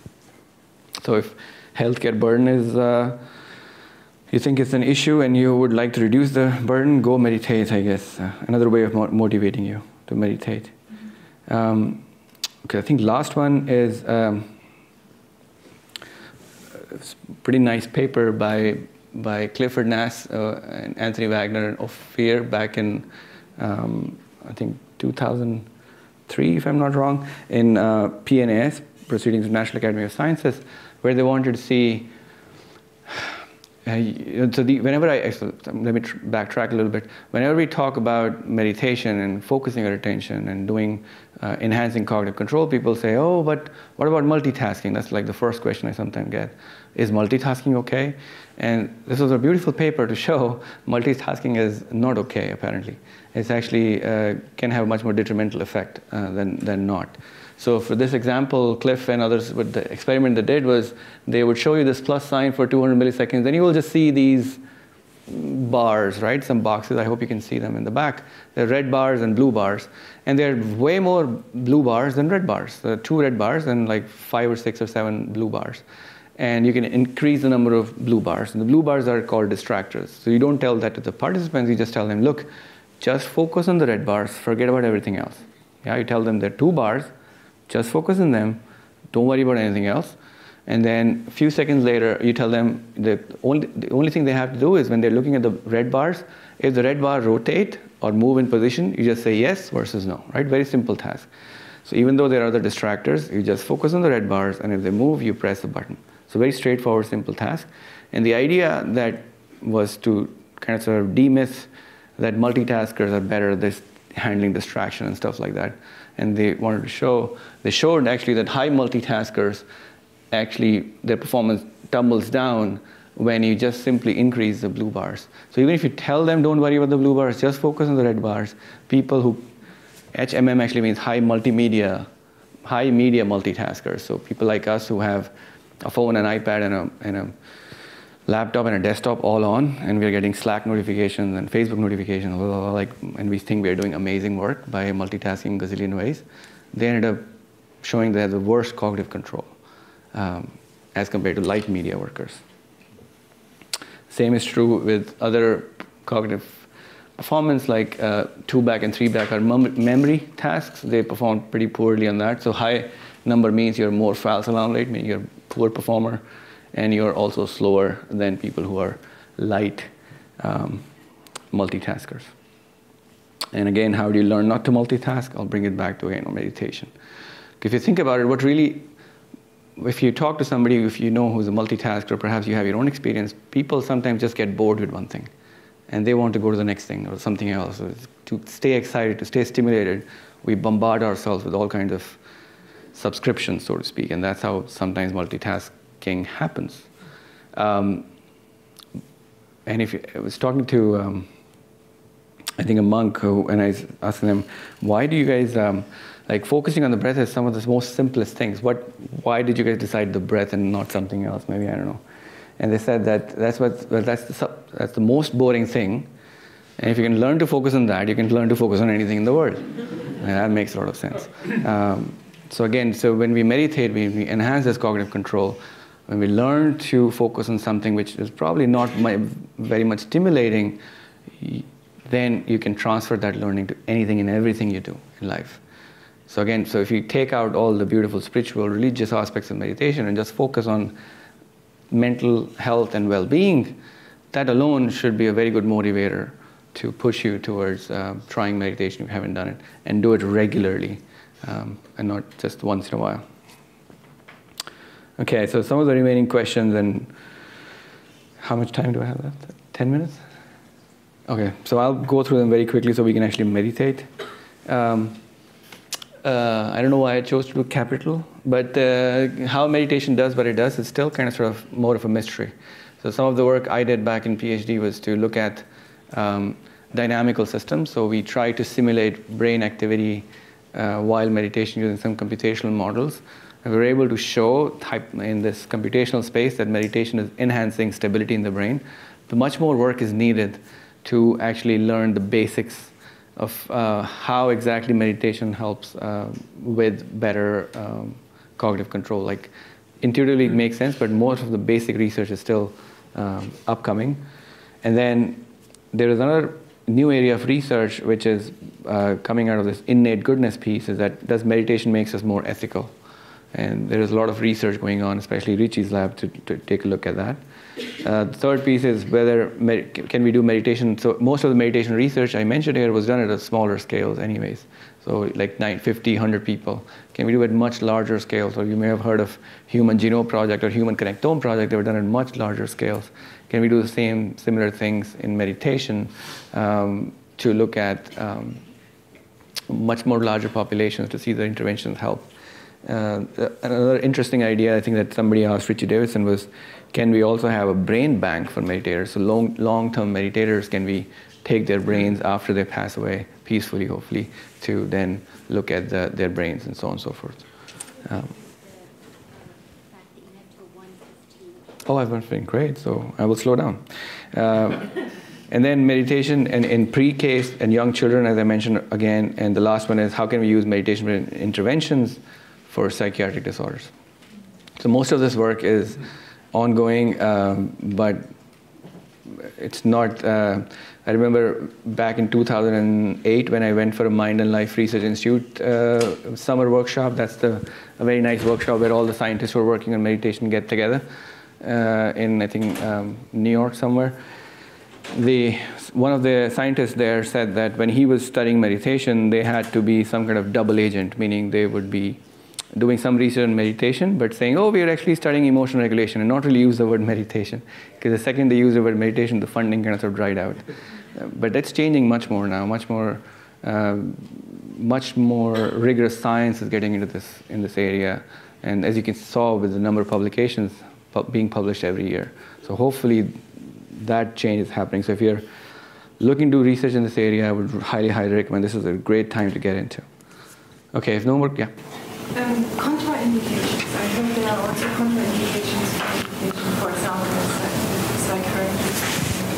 So if healthcare burden is, you think it's an issue and you would like to reduce the burden, go meditate, I guess. Another way of motivating you to meditate. Okay, I think last one is pretty nice paper by Clifford Nass and Anthony Wagner and Ophir back in, I think, 2003, if I'm not wrong, in PNAS, Proceedings of National Academy of Sciences, where they wanted to see, let me backtrack a little bit. Whenever we talk about meditation and focusing our attention and doing enhancing cognitive control, people say, oh, but what about multitasking? That's like the first question I sometimes get. Is multitasking okay? And this was a beautiful paper to show multitasking is not okay, apparently. It's actually can have a much more detrimental effect than not. So for this example, Cliff and others, what the experiment they did was they would show you this plus sign for 200 milliseconds, and you will just see these bars, right? Some boxes. I hope you can see them in the back. They're red bars and blue bars. And there are way more blue bars than red bars. There are 2 red bars and like 5 or 6 or 7 blue bars. And you can increase the number of blue bars. And the blue bars are called distractors. So you don't tell that to the participants. You just tell them, look, just focus on the red bars, forget about everything else. Yeah, you tell them there are 2 bars, just focus on them, don't worry about anything else. And then a few seconds later, you tell them the only thing they have to do is when they're looking at the red bars, if the red bar rotate or move in position, you just say yes versus no, right? Very simple task. So even though there are other distractors, you just focus on the red bars, and if they move, you press the button. So very straightforward, simple task. And the idea that was to kind of sort of demyth that multitaskers are better at this handling distraction and stuff like that. And they wanted to show, they showed actually that high multitaskers, actually their performance tumbles down when you just simply increase the blue bars. So even if you tell them don't worry about the blue bars, just focus on the red bars, people who, HMM actually means high media multitaskers. So people like us who have a phone, an iPad, and a laptop and a desktop all on, and we're getting Slack notifications and Facebook notifications, and we think we're doing amazing work by multitasking a gazillion ways. They ended up showing they have the worst cognitive control as compared to light media workers. Same is true with other cognitive performance, like 2 back and 3 back are memory tasks. They perform pretty poorly on that. So high number means you're more false alarm rate, meaning you're a poor performer, and you're also slower than people who are light multitaskers. And again, how do you learn not to multitask? I'll bring it back to, again, meditation. If you think about it, what really, if you talk to somebody, if you know who's a multitasker, perhaps you have your own experience, people sometimes just get bored with one thing, and they want to go to the next thing or something else. So to stay excited, to stay stimulated, we bombard ourselves with all kinds of subscriptions, so to speak, and that's how sometimes multitasking happens. And if you, I was talking to, I think a monk who, and I was asking them, why do you guys, like focusing on the breath is some of the most simplest things. Why did you guys decide the breath and not something else? Maybe, I don't know. And they said that that's the most boring thing. And if you can learn to focus on that, you can learn to focus on anything in the world. And that makes a lot of sense. So again, so when we meditate, we enhance this cognitive control. When we learn to focus on something which is probably not very much stimulating, then you can transfer that learning to anything and everything you do in life. So again, so if you take out all the beautiful spiritual, religious aspects of meditation and just focus on mental health and well-being, that alone should be a very good motivator to push you towards trying meditation if you haven't done it, and do it regularly and not just once in a while. Okay, so some of the remaining questions, and how much time do I have left? 10 minutes? Okay, so I'll go through them very quickly so we can actually meditate. I don't know why I chose to do capital, but how meditation does what it does is still kind of sort of more of a mystery. So some of the work I did back in Ph.D. was to look at dynamical systems. So we try to simulate brain activity while meditation using some computational models. And we were able to show in this computational space that meditation is enhancing stability in the brain. But much more work is needed to actually learn the basics of how exactly meditation helps with better cognitive control. Like intuitively it makes sense, but most of the basic research is still upcoming. And then there is another new area of research which is coming out of this innate goodness piece, is that does meditation makes us more ethical? And there is a lot of research going on, especially Richie's lab, to take a look at that. The third piece is whether can we do meditation. So most of the meditation research I mentioned here was done at a smaller scales anyways. So like 50, 100 people. Can we do it at much larger scales? So you may have heard of Human Genome Project or Human Connectome Project. They were done at much larger scales. Can we do the similar things in meditation to look at much more larger populations to see the interventions help? Another interesting idea, I think, that somebody asked Richie Davidson was, can we also have a brain bank for meditators? So long-term meditators, can we take their brains after they pass away peacefully, hopefully, to then look at their brains and so on and so forth. I've been feeling great, so I will slow down. And then meditation in pre-K and young children, as I mentioned again, and the last one is how can we use meditation interventions for psychiatric disorders. So most of this work is ongoing, but it's not, I remember back in 2008 when I went for a Mind and Life Research Institute summer workshop. That's a very nice workshop where all the scientists who are working on meditation get together in, I think, New York somewhere. One of the scientists there said that when he was studying meditation, they had to be some kind of double agent, meaning they would be doing some research on meditation, but saying, oh, we are actually studying emotional regulation, and not really use the word meditation. Because the second they use the word meditation, the funding kind of sort of dried out. But that's changing much more now, much more rigorous science is getting into in this area. And as you can saw with the number of publications being published every year. So hopefully that change is happening. So if you're looking to do research in this area, I would highly, highly recommend. This is a great time to get into. Okay, if no more, yeah. Contraindications. I heard there are also contraindications for meditation, for example, psychiatry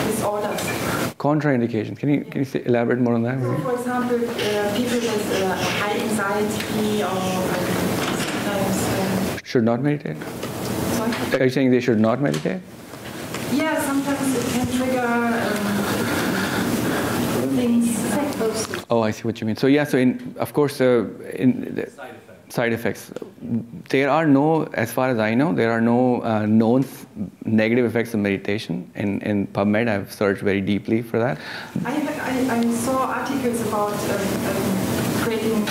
disorders. Contraindications. Can you elaborate more on that? So, for example, people with high anxiety or sometimes should not meditate? sorry? Are you saying they should not meditate? Yeah, sometimes it can trigger things. Oh, I see what you mean. So yeah, so of course, in the side effects, there are no, as far as I know, there are no known negative effects of meditation. In PubMed, I've searched very deeply for that. I saw articles about creating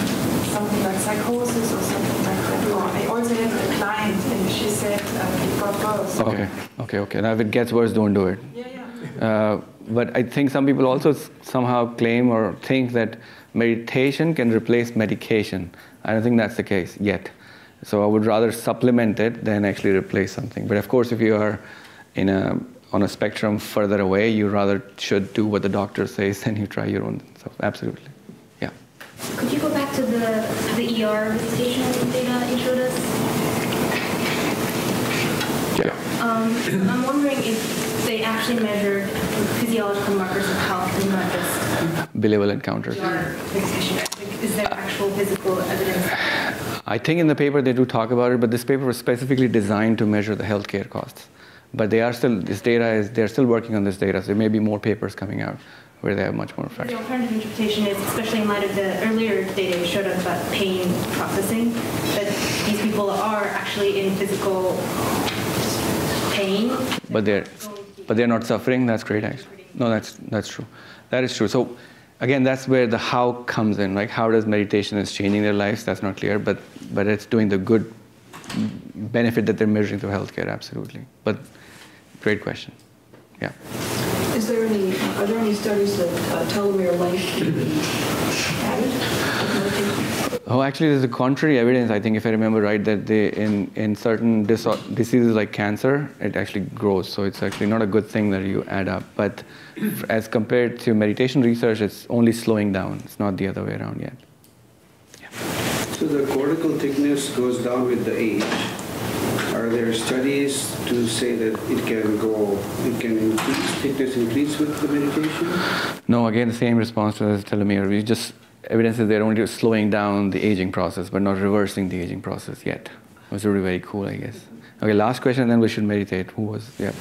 something like psychosis or something like that. Or I also had a client and she said it got worse. Okay. Now if it gets worse, don't do it. Yeah. But I think some people also somehow claim or think that meditation can replace medication. I don't think that's the case yet. So I would rather supplement it than actually replace something. But of course, if you are on a spectrum further away, you rather should do what the doctor says than you try your own stuff. Absolutely. Yeah. Could you go back to the ER visitational data you showed us? Yeah. I'm wondering if they actually measured physiological markers of health and not just Believable encounters. ER visitation. Is there actual physical evidence? I think in the paper they do talk about it, but this paper was specifically designed to measure the healthcare costs. But they're still working on this data, so there may be more papers coming out where they have much more effect. The alternative interpretation is, especially in light of the earlier data you showed us about pain processing, that these people are actually in physical pain. But they're not suffering. That's great, actually. No, that's true. That is true. So again, that's where the how comes in. Like, how does meditation is changing their lives? That's not clear, but it's doing the good benefit that they're measuring through healthcare. Absolutely. But great question. Yeah. Are there any studies that telomere length can be added? Oh, actually, there's a contrary evidence, I think, if I remember right, that in certain diseases like cancer, it actually grows. So it's actually not a good thing that you add up. But as compared to meditation research, it's only slowing down. It's not the other way around yet. Yeah. So the cortical thickness goes down with the age. Are there studies to say that it can increase, thickness increase with the meditation? No, again, the same response to the telomere. We just evidence is they're only slowing down the aging process, but not reversing the aging process yet. It was really very cool, I guess. Okay, last question, and then we should meditate. Who was, yeah.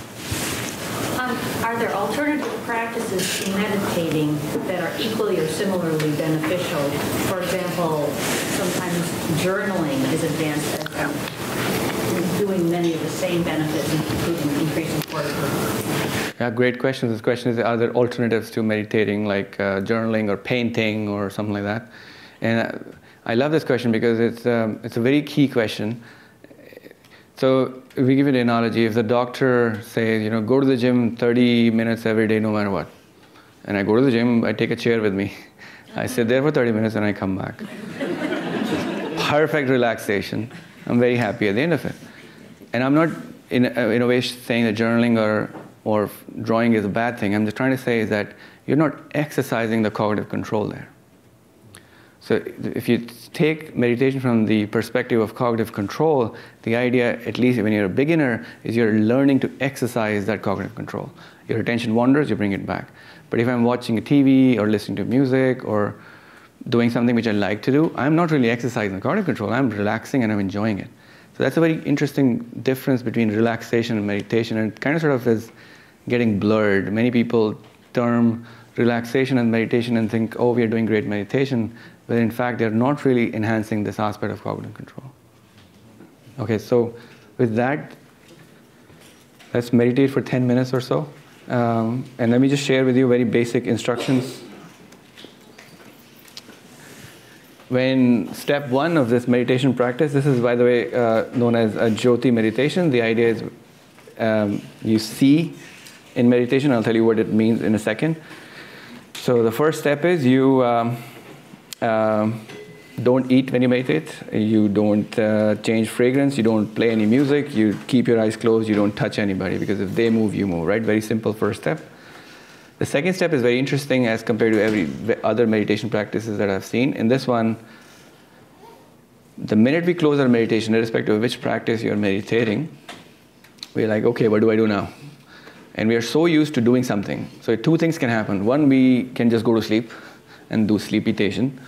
Are there alternative practices to meditating that are equally or similarly beneficial? For example, sometimes journaling is advanced as doing many of the same benefits, including increasing cortisol. Yeah, great question. This question is, are there alternatives to meditating, like journaling or painting or something like that? And I love this question because it's a very key question. So if we give it an analogy, if the doctor says, go to the gym 30 minutes every day, no matter what. And I go to the gym, I take a chair with me. I sit there for 30 minutes and I come back. Perfect relaxation. I'm very happy at the end of it. And I'm not in a way saying that journaling or drawing is a bad thing. I'm just trying to say is that you're not exercising the cognitive control there. So if you take meditation from the perspective of cognitive control, the idea, at least when you're a beginner, is you're learning to exercise that cognitive control. Your attention wanders, you bring it back. But if I'm watching a TV or listening to music or doing something which I like to do, I'm not really exercising cognitive control. I'm relaxing and I'm enjoying it. So that's a very interesting difference between relaxation and meditation, and it kind of sort of is getting blurred. Many people term relaxation and meditation and think, oh, we are doing great meditation, but in fact, they're not really enhancing this aspect of cognitive control. Okay, so with that, let's meditate for 10 minutes or so. And let me just share with you very basic instructions. When step 1 of this meditation practice, this is, by the way, known as a Jyoti meditation. The idea is you see in meditation. I'll tell you what it means in a second. So the first step is you don't eat when you meditate. You don't change fragrance. You don't play any music. You keep your eyes closed. You don't touch anybody, because if they move, you move, right? Very simple first step. The second step is very interesting as compared to every other meditation practices that I've seen. In this one, the minute we close our meditation, irrespective of which practice you're meditating, we're like, okay, what do I do now? And we are so used to doing something. So 2 things can happen. One, we can just go to sleep and do sleepitation.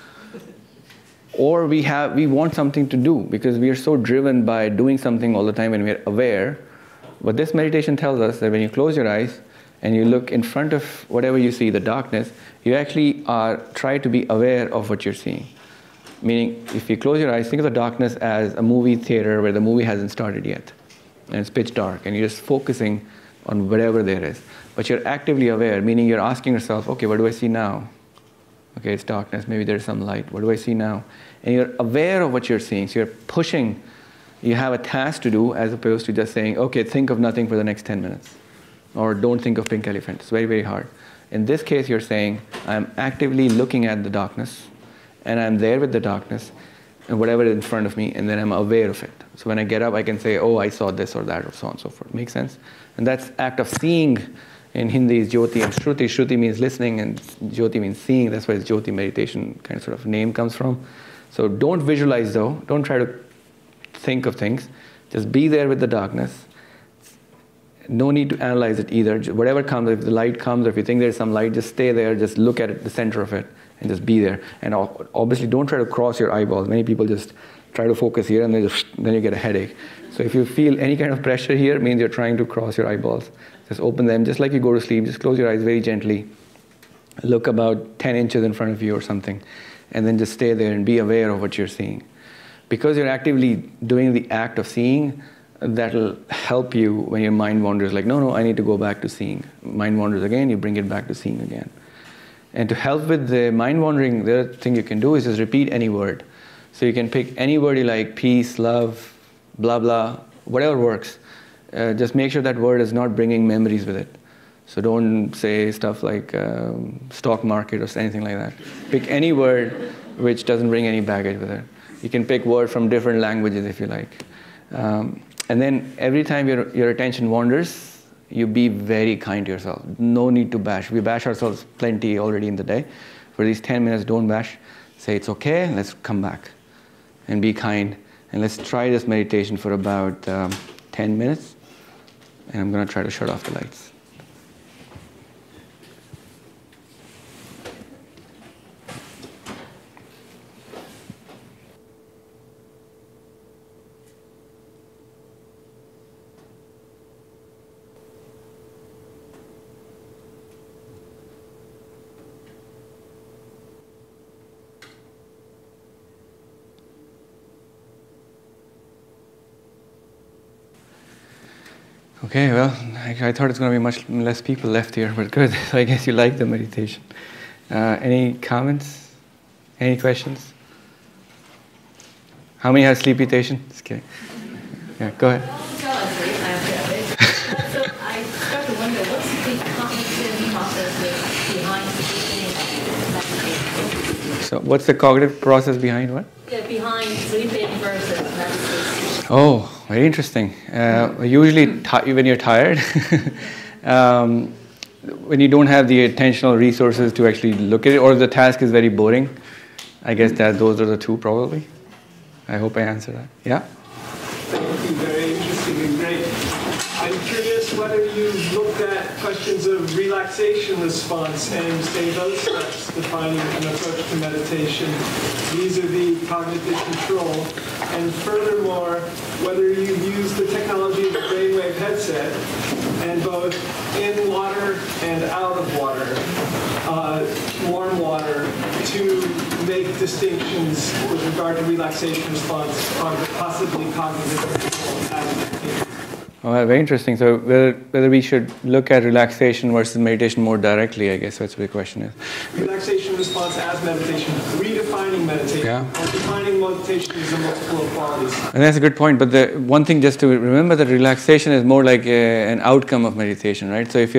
Or we want something to do, because we are so driven by doing something all the time when we're aware. But this meditation tells us that when you close your eyes, and you look in front of whatever you see, the darkness, you actually try to be aware of what you're seeing. Meaning, if you close your eyes, think of the darkness as a movie theater where the movie hasn't started yet. And it's pitch dark, and you're just focusing on whatever there is. But you're actively aware, meaning you're asking yourself, okay, what do I see now? Okay, it's darkness, maybe there's some light. What do I see now? And you're aware of what you're seeing. So you're pushing. You have a task to do, as opposed to just saying, okay, think of nothing for the next 10 minutes. Or don't think of pink elephant. It's very, very hard. In this case, you're saying, I'm actively looking at the darkness, and I'm there with the darkness, and whatever is in front of me, and then I'm aware of it. So when I get up, I can say, oh, I saw this or that, or so on and so forth. Make sense? And that's act of seeing. In Hindi is Jyoti and Shruti. Shruti means listening, and Jyoti means seeing. That's where it's Jyoti meditation kind of sort of name comes from. So don't visualize, though. Don't try to think of things. Just be there with the darkness. No need to analyze it either. Whatever comes, if the light comes, or if you think there's some light, just stay there, just look at it, the center of it, and just be there. And obviously don't try to cross your eyeballs. Many people just try to focus here, and then you get a headache. So if you feel any kind of pressure here, it means you're trying to cross your eyeballs. Just open them, just like you go to sleep. Just close your eyes very gently. Look about 10 inches in front of you or something, and then just stay there and be aware of what you're seeing. Because you're actively doing the act of seeing, that'll help you when your mind wanders, like, no, I need to go back to seeing. Mind wanders again, you bring it back to seeing again. And to help with the mind wandering, the other thing you can do is just repeat any word. So you can pick any word you like, peace, love, blah, blah, whatever works. Just make sure that word is not bringing memories with it. So don't say stuff like stock market or anything like that. Pick any word which doesn't bring any baggage with it. You can pick words from different languages if you like. And then every time your attention wanders, you be very kind to yourself. No need to bash. We bash ourselves plenty already in the day. For these 10 minutes, don't bash. Say, it's okay, let's come back. And be kind. And let's try this meditation for about 10 minutes. And I'm going to try to shut off the lights. Okay, well, I thought it's going to be much less people left here, but good. So I guess you like the meditation. Any comments? Any questions? How many have sleepitation? Just kidding. Yeah, go ahead. So I start to wonder, what's the cognitive process behind sleeping? So what's the cognitive process behind what? Yeah, behind sleeping versus meditation. Oh, very interesting. Usually when you're tired, when you don't have the attentional resources to actually look at it, or the task is very boring, I guess that those are the two probably. I hope I answered that. Yeah? Thank you. Very interesting and great. I'm curious whether you've looked at questions of relaxation response and, say, those steps defining an approach to meditation vis-a-vis cognitive control, and furthermore, whether you've used the technology of the brainwave headset and both in water and out of water warm water to make distinctions with regard to relaxation response, possibly cognitive control as meditation. Oh, very interesting. So whether we should look at relaxation versus meditation more directly, I guess that's what the question is. Relaxation response as meditation, redefining meditation. Yeah. And defining meditation is a multiple of qualities. And that's a good point. But the one thing just to remember that relaxation is more like an outcome of meditation, right? So if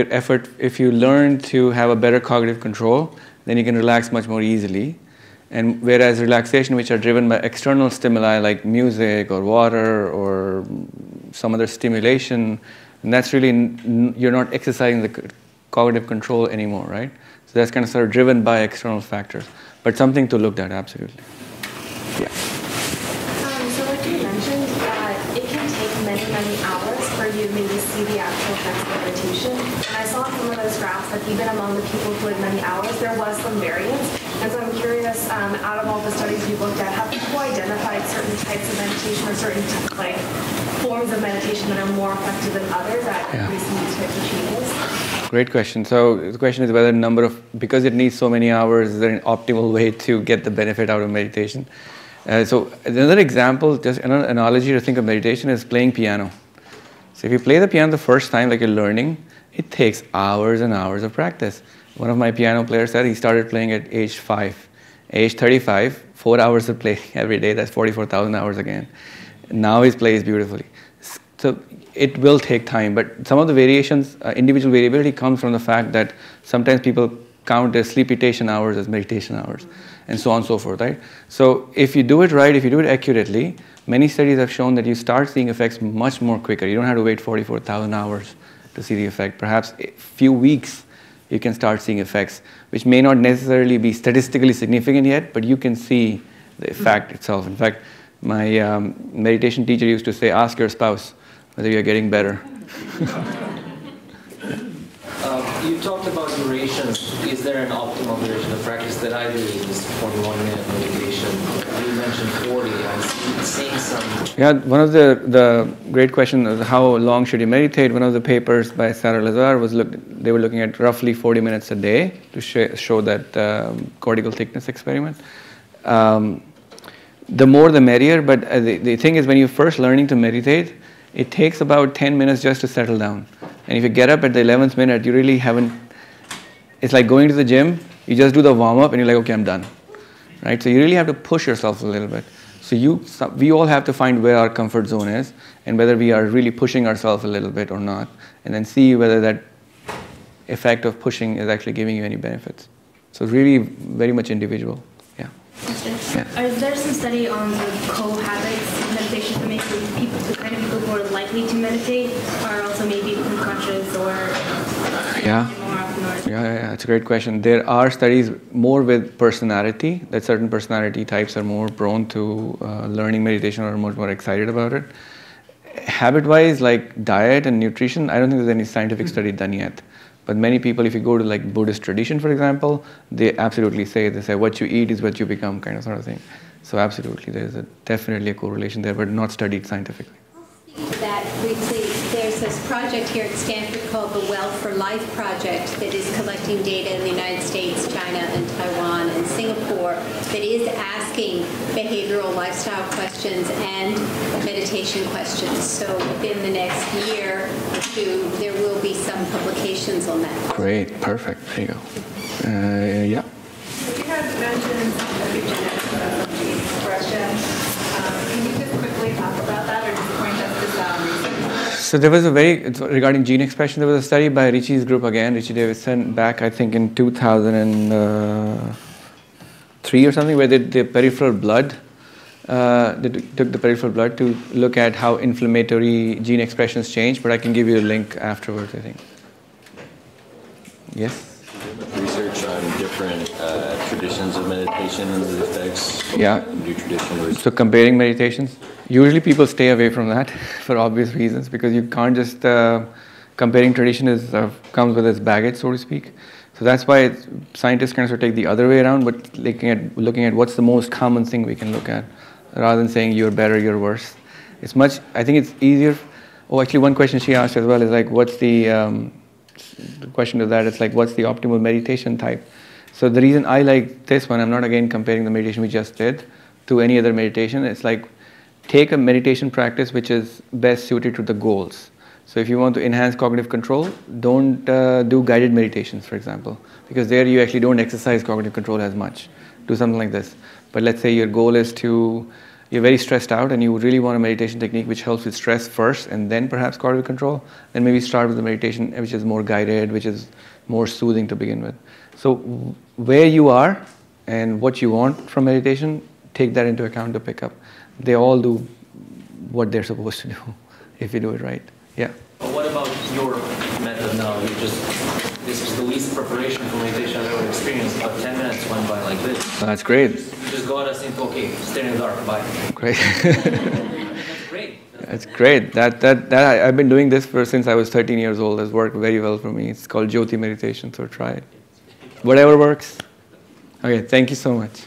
you learn to have a better cognitive control, then you can relax much more easily. And whereas relaxation, which are driven by external stimuli like music or water or some other stimulation, and that's really, you're not exercising the cognitive control anymore, right? So that's kind of sort of driven by external factors. But something to look at, absolutely. Yeah. So like you mentioned, it can take many, many hours for you to maybe see the actual effects of meditation. And I saw in some of those graphs that even among the people who had many hours, there was some variance. And so I'm curious, out of all the studies you've looked at, have people identified certain types of meditation or certain forms of meditation that are more effective than others at increasing these types of changes? Great question. So the question is whether because it needs so many hours, is there an optimal way to get the benefit out of meditation? So another example, just another analogy to think of meditation is playing piano. So if you play the piano the first time, like you're learning, it takes hours and hours of practice. One of my piano players said he started playing at age 5. Age 35, 4 hours of playing every day, that's 44,000 hours again. Now he plays beautifully. So it will take time, but some of the variations, individual variability comes from the fact that sometimes people count their sleepitation hours as meditation hours, and so on and so forth, right? So if you do it right, if you do it accurately, many studies have shown that you start seeing effects much more quicker. You don't have to wait 44,000 hours to see the effect. Perhaps a few weeks you can start seeing effects, which may not necessarily be statistically significant yet, but you can see the effect itself. In fact, my meditation teacher used to say, ask your spouse whether you're getting better. You talked about durations. Is there an optimal duration? The practice that I do is 41-minute meditation. You mentioned 40. I'm seeing some... Yeah, one of the great questions is how long should you meditate? One of the papers by Sarah Lazar they were looking at roughly 40 minutes a day to show that cortical thickness experiment. The more the merrier, but the thing is when you're first learning to meditate, it takes about 10 minutes just to settle down. And if you get up at the 11th minute, you really haven't, it's like going to the gym, you just do the warm-up and you're like, okay, I'm done. Right? So you really have to push yourself a little bit. So we all have to find where our comfort zone is and whether we are really pushing ourselves a little bit or not, and then see whether that effect of pushing is actually giving you any benefits. So really very much individual. Yeah. Yeah. Is there some study on the co-habits meditation can make people, the kind of people who are likely to meditate are also maybe unconscious or more often? Yeah, it's a great question. There are studies more with personality, that certain personality types are more prone to learning meditation or more excited about it. Habit-wise, like diet and nutrition, I don't think there's any scientific study done yet. But many people, if you go to like Buddhist tradition, for example, they absolutely say what you eat is what you become, kind of sort of thing. So absolutely, there's definitely a correlation there, but not studied scientifically. Speaking of that briefly, there's this project here at Stanford called the Well for Life Project that is collecting data in the United States, China, and Taiwan, and Singapore that is asking behavioral lifestyle questions and meditation questions. So within the next year or two, there will be some publications on that. Great, perfect. There you go. Yeah. So you had mentioned epigenetics as a gene expression. Can you just quickly talk about that or just point us to some research? So there was regarding gene expression, there was a study by Richie's group again, Richie Davidson, back I think in 2003 or something, where they did the peripheral blood. They took the peripheral blood to look at how inflammatory gene expressions change, but I can give you a link afterwards, I think. Yes? Research on different traditions of meditation and the effects. Yeah. New tradition. So comparing meditations, usually people stay away from that for obvious reasons, because you can't just comparing tradition comes with its baggage, so to speak. So that's why scientists kind of take the other way around, but looking at what's the most common thing we can look at, rather than saying you're better, you're worse. I think it's easier. Oh, actually, one question she asked as well is like, what's the question to that? It's like, what's the optimal meditation type? So the reason I like this one, I'm not again comparing the meditation we just did to any other meditation. It's like take a meditation practice which is best suited to the goals. So if you want to enhance cognitive control, don't do guided meditations, for example, because there you actually don't exercise cognitive control as much. Do something like this. But let's say your goal is you're very stressed out and you really want a meditation technique which helps with stress first and then perhaps cognitive control, then maybe start with the meditation which is more guided, which is more soothing to begin with. So where you are and what you want from meditation, take that into account to pick up. They all do what they're supposed to do if you do it right. Yeah. But what about your method now? This is the least preparation for meditation I've ever experienced. About 10 minutes went by like this. That's great. Just got us into, okay, stay in the dark, bye. Great. That's great. That's great. I've been doing this since I was 13 years old. It's worked very well for me. It's called Jyoti meditation, so try it. Whatever works. Okay, thank you so much.